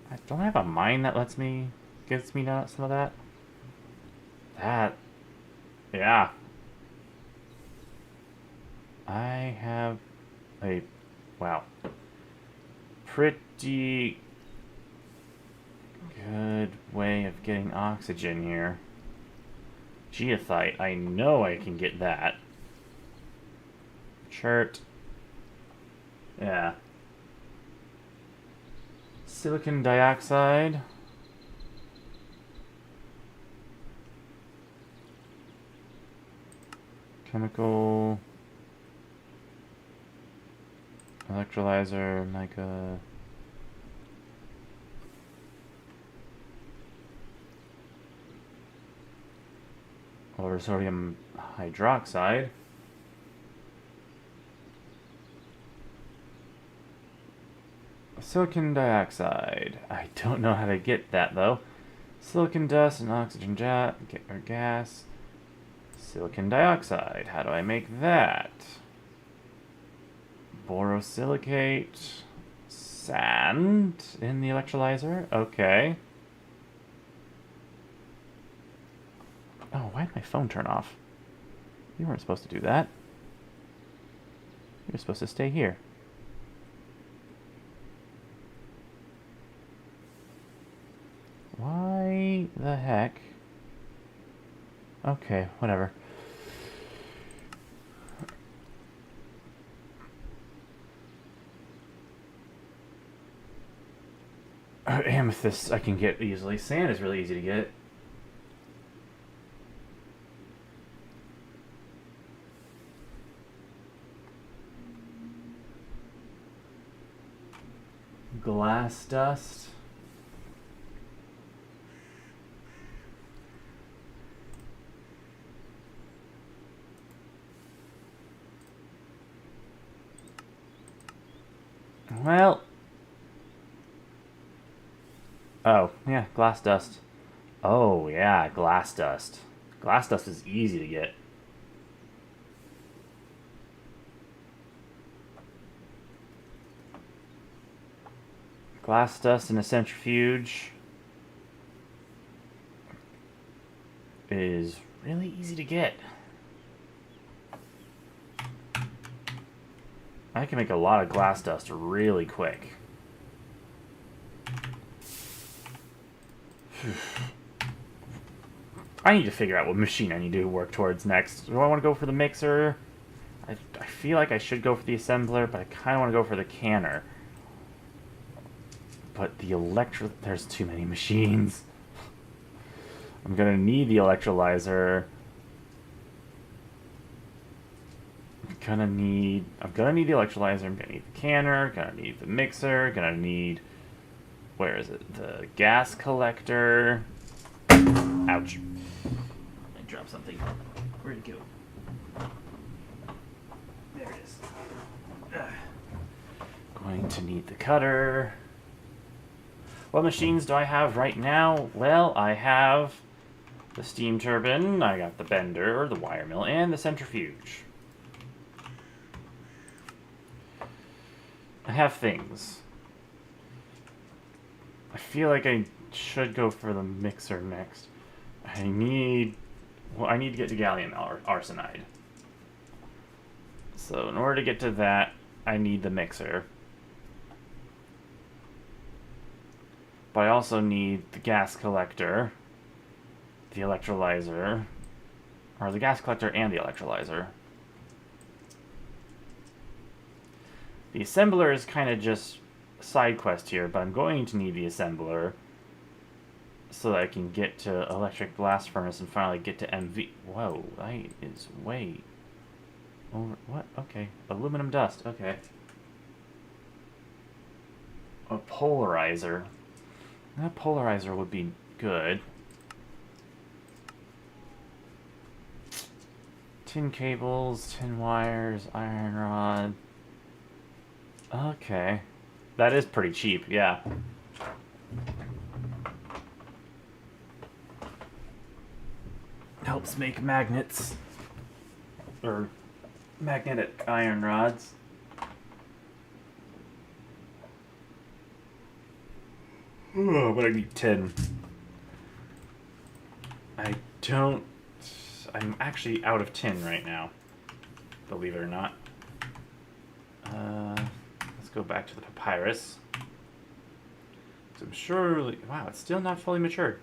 I don't have a mine that gets me some of that. That... Yeah. I have a... Wow. Pretty good way of getting oxygen here. Geothite, I know I can get that. Chert. Yeah. Silicon dioxide. Chemical. Electrolyzer, mica. Or sodium hydroxide. Silicon dioxide. I don't know how to get that though. Silicon dust and oxygen gas. Silicon dioxide. How do I make that? Borosilicate. Sand in the electrolyzer. Okay. Oh, why did my phone turn off? You weren't supposed to do that. You were supposed to stay here. Why the heck? Okay, whatever. Amethyst I can get easily. Sand is really easy to get. Glass dust. Well. Oh, yeah, glass dust. Oh, yeah, glass dust. Glass dust is easy to get. Glass dust in a centrifuge is really easy to get. I can make a lot of glass dust really quick. I need to figure out what machine I need to work towards next. Do I want to go for the mixer? I feel like I should go for the assembler, but I kind of want to go for the canner. But the there's too many machines. I'm gonna need the electrolyzer. I'm gonna need the electrolyzer. I'm gonna need the canner. Gonna need the mixer. Gonna need, where is it? The gas collector. Ouch! I dropped something. Where'd it go? There it is. Going to need the cutter. What machines do I have right now? Well, I have the steam turbine, I got the bender, the wire mill, and the centrifuge. I have things. I feel like I should go for the mixer next. I need to get to gallium arsenide. So in order to get to that, I need the mixer. But I also need the gas collector, the electrolyzer, or the gas collector and the electrolyzer. The assembler is kind of just a side quest here, but I'm going to need the assembler so that I can get to electric blast furnace and finally get to MV. Whoa, that is way over. What? Okay. Aluminum dust. Okay. A polarizer. That polarizer would be good. Tin cables, tin wires, iron rod. Okay. That is pretty cheap, yeah. Helps make magnets. Or magnetic iron rods. Oh, but I need 10. I don't... I'm actually out of tin right now, believe it or not. Let's go back to the papyrus. So I'm surely... Wow, it's still not fully matured.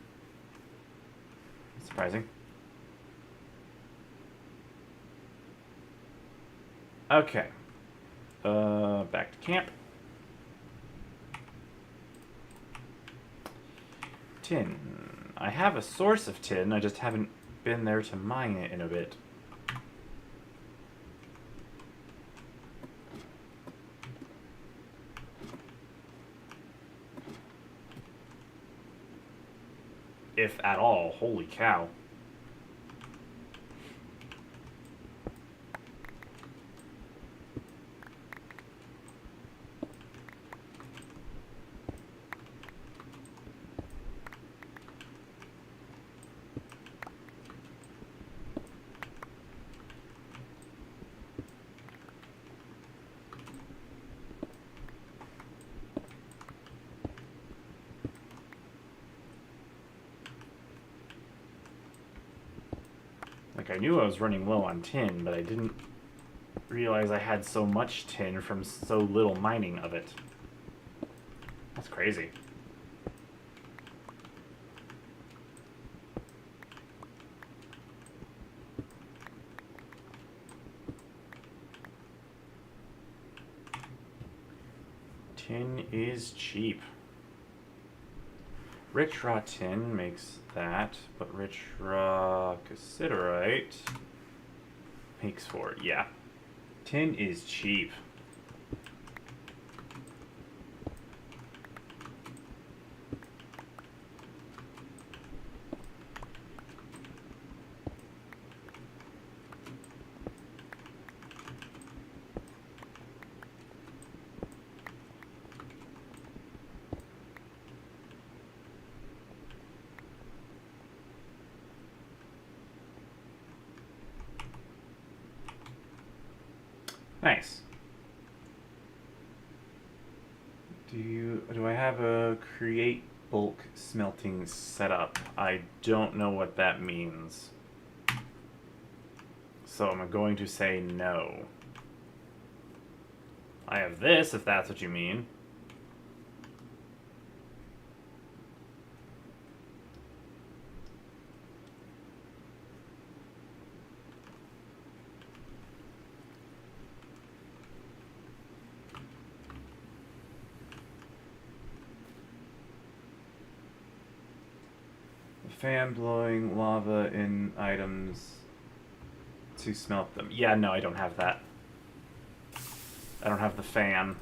That's surprising. Okay. Back to camp. Tin. I have a source of tin, I just haven't been there to mine it in a bit. If at all. Holy cow. Like, I knew I was running low on tin, but I didn't realize I had so much tin from so little mining of it. That's crazy. Tin is cheap. Rich raw tin makes that, but rich raw cassiterite makes for it. Yeah. Tin is cheap. Nice. Do I have a create bulk smelting setup? I don't know what that means. So I'm going to say no. I have this, if that's what you mean. Fan blowing lava in items to smelt them. Yeah, no, I don't have that. I don't have the fan.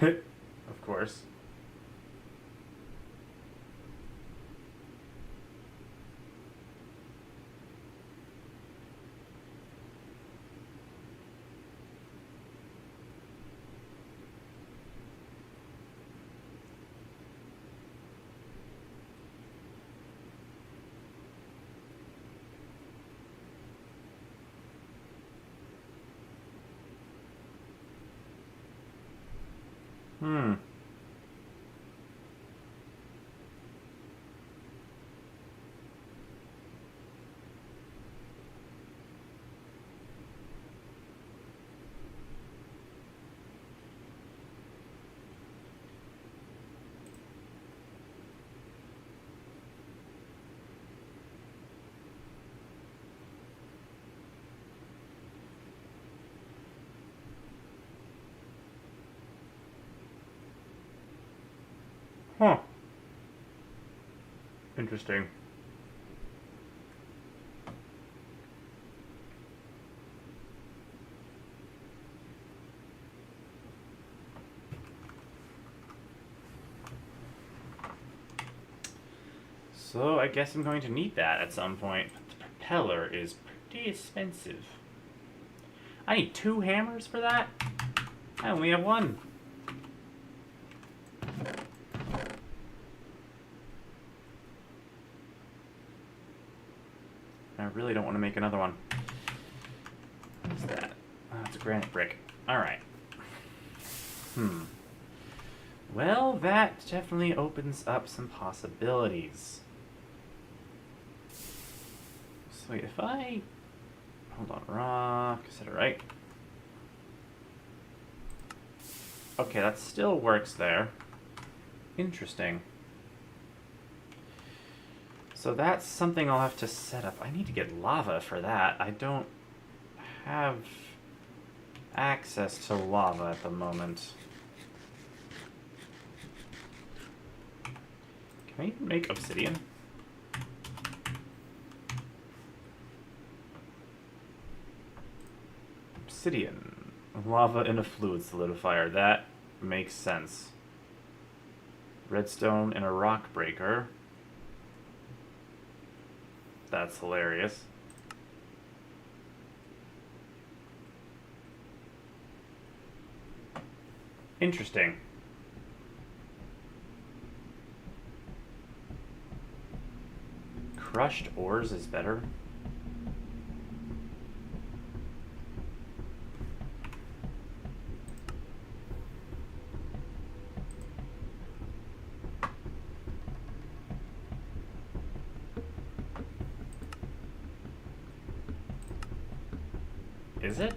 Of course. Hmm. Interesting. So I guess I'm going to need that at some point. The propeller is pretty expensive. I need 2 hammers for that? I only have 1. I really don't want to make another one. What is that? Oh, it's a granite brick. Alright. Well, that definitely opens up some possibilities. So if I... Hold on, rock, is that right? Okay, that still works there. Interesting. So that's something I'll have to set up. I need to get lava for that. I don't have access to lava at the moment. Can I even make obsidian? Obsidian. Lava in a fluid solidifier. That makes sense. Redstone in a rock breaker. That's hilarious. Interesting. Crushed ores is better. Is it?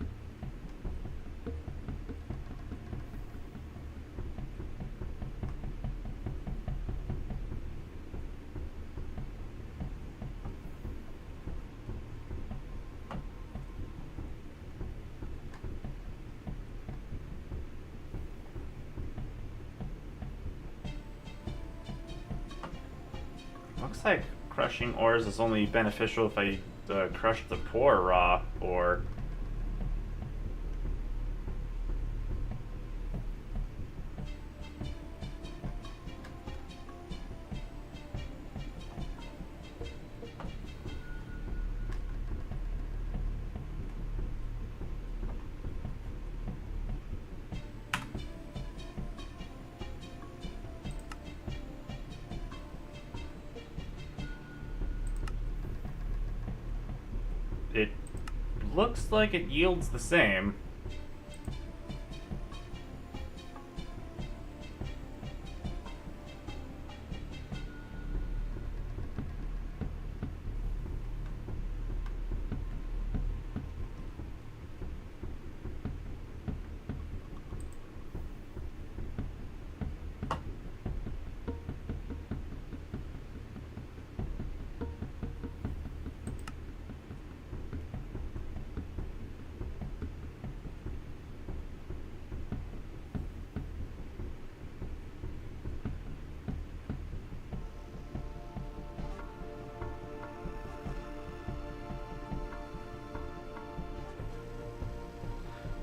Looks like crushing ores is only beneficial if I crush the poor raw ore. It looks like it yields the same.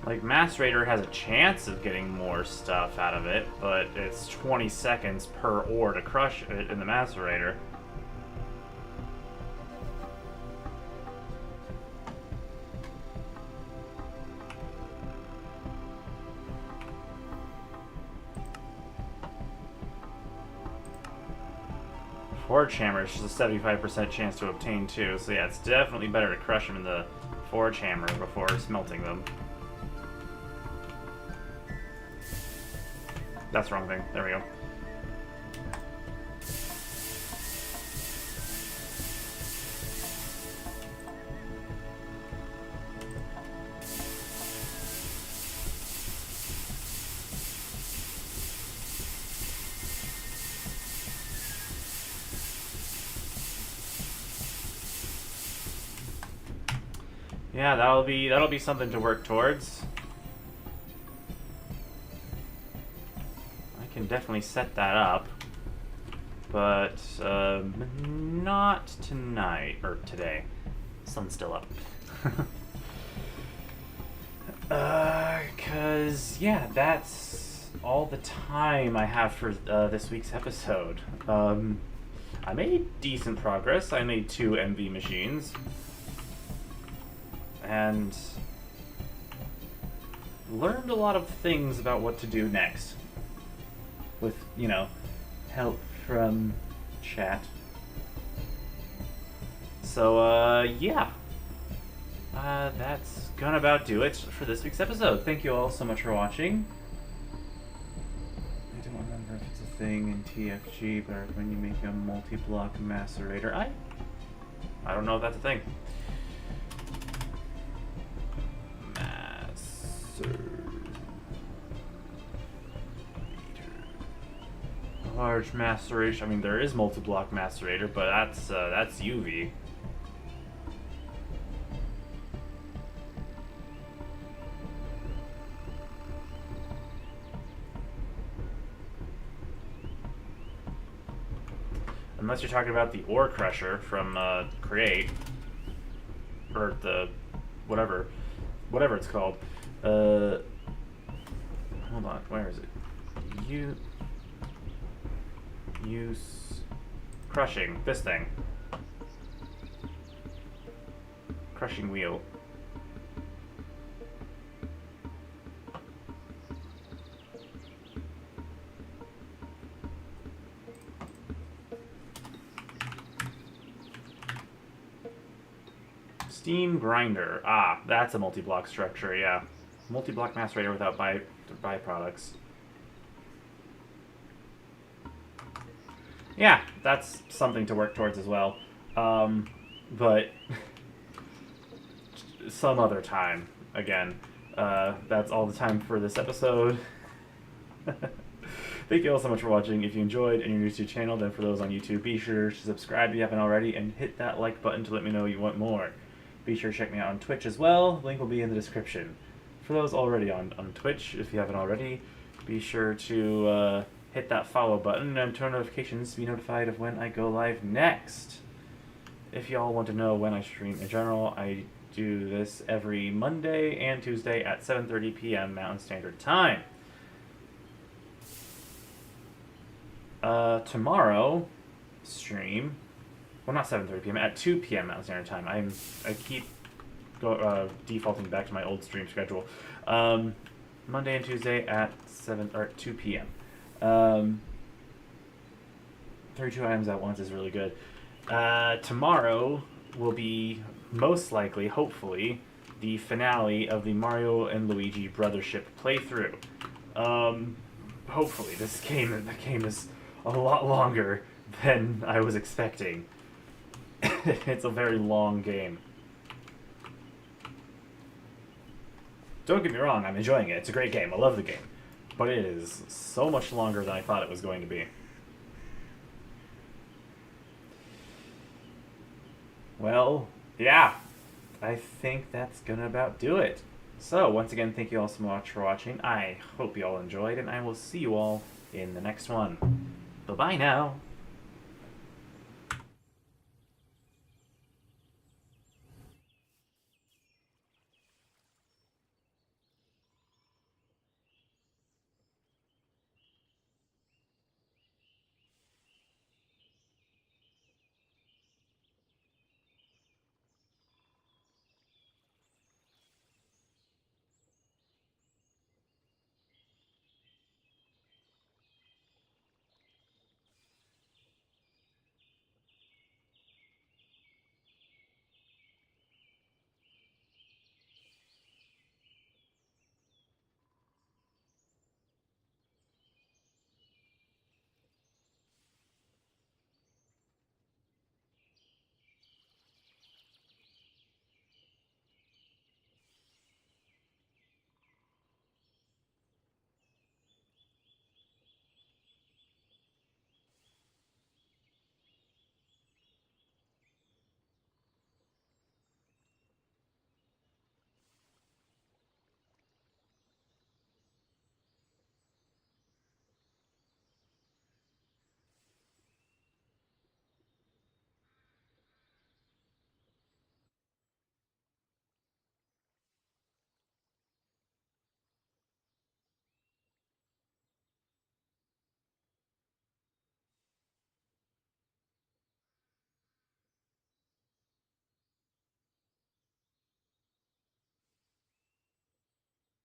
Like, Macerator has a chance of getting more stuff out of it, but it's 20 seconds per ore to crush it in the Macerator. Forge Hammer is just a 75% chance to obtain too, so yeah, it's definitely better to crush them in the Forge Hammer before smelting them. That's the wrong thing. There we go. Yeah, that'll be something to work towards. I can definitely set that up. but not tonight, or today. Sun's still up. Cause, yeah, that's all the time I have for this week's episode. I made decent progress. I made 2 MV machines. And learned a lot of things about what to do next. With, you know, help from chat. So, yeah. That's gonna about do it for this week's episode. Thank you all so much for watching. I don't remember if it's a thing in TFG, but when you make a multi-block macerator, I don't know if that's a thing. Large maceration. I mean, there is multi-block macerator, but that's UV. Unless you're talking about the ore crusher from Create, or the whatever it's called. Hold on, where is it? Use crushing, this thing. Crushing wheel. Steam grinder. Ah, that's a multi-block structure, yeah. Multi-block macerator without byproducts. Yeah, that's something to work towards as well. But some other time. Again, that's all the time for this episode. Thank you all so much for watching. If you enjoyed and you're new to the channel, then for those on YouTube, be sure to subscribe if you haven't already, and hit that like button to let me know you want more. Be sure to check me out on Twitch as well. Link will be in the description. For those already on Twitch, if you haven't already, be sure to hit that follow button and turn notifications to be notified of when I go live next. If y'all want to know when I stream in general, I do this every Monday and Tuesday at 7:30 p.m. Mountain Standard Time. Tomorrow, stream... Well, not 7:30 p.m. At 2 p.m. Mountain Standard Time. I keep defaulting back to my old stream schedule. Monday and Tuesday at 2 p.m. 32 items at once is really good. Tomorrow will be most likely, hopefully, the finale of the Mario and Luigi Brothership playthrough. Hopefully, the game is a lot longer than I was expecting. It's a very long game. Don't get me wrong, I'm enjoying it. It's a great game. I love the game. But it is so much longer than I thought it was going to be. Well, yeah. I think that's gonna about do it. So, once again, thank you all so much for watching. I hope you all enjoyed, and I will see you all in the next one. Bye-bye now.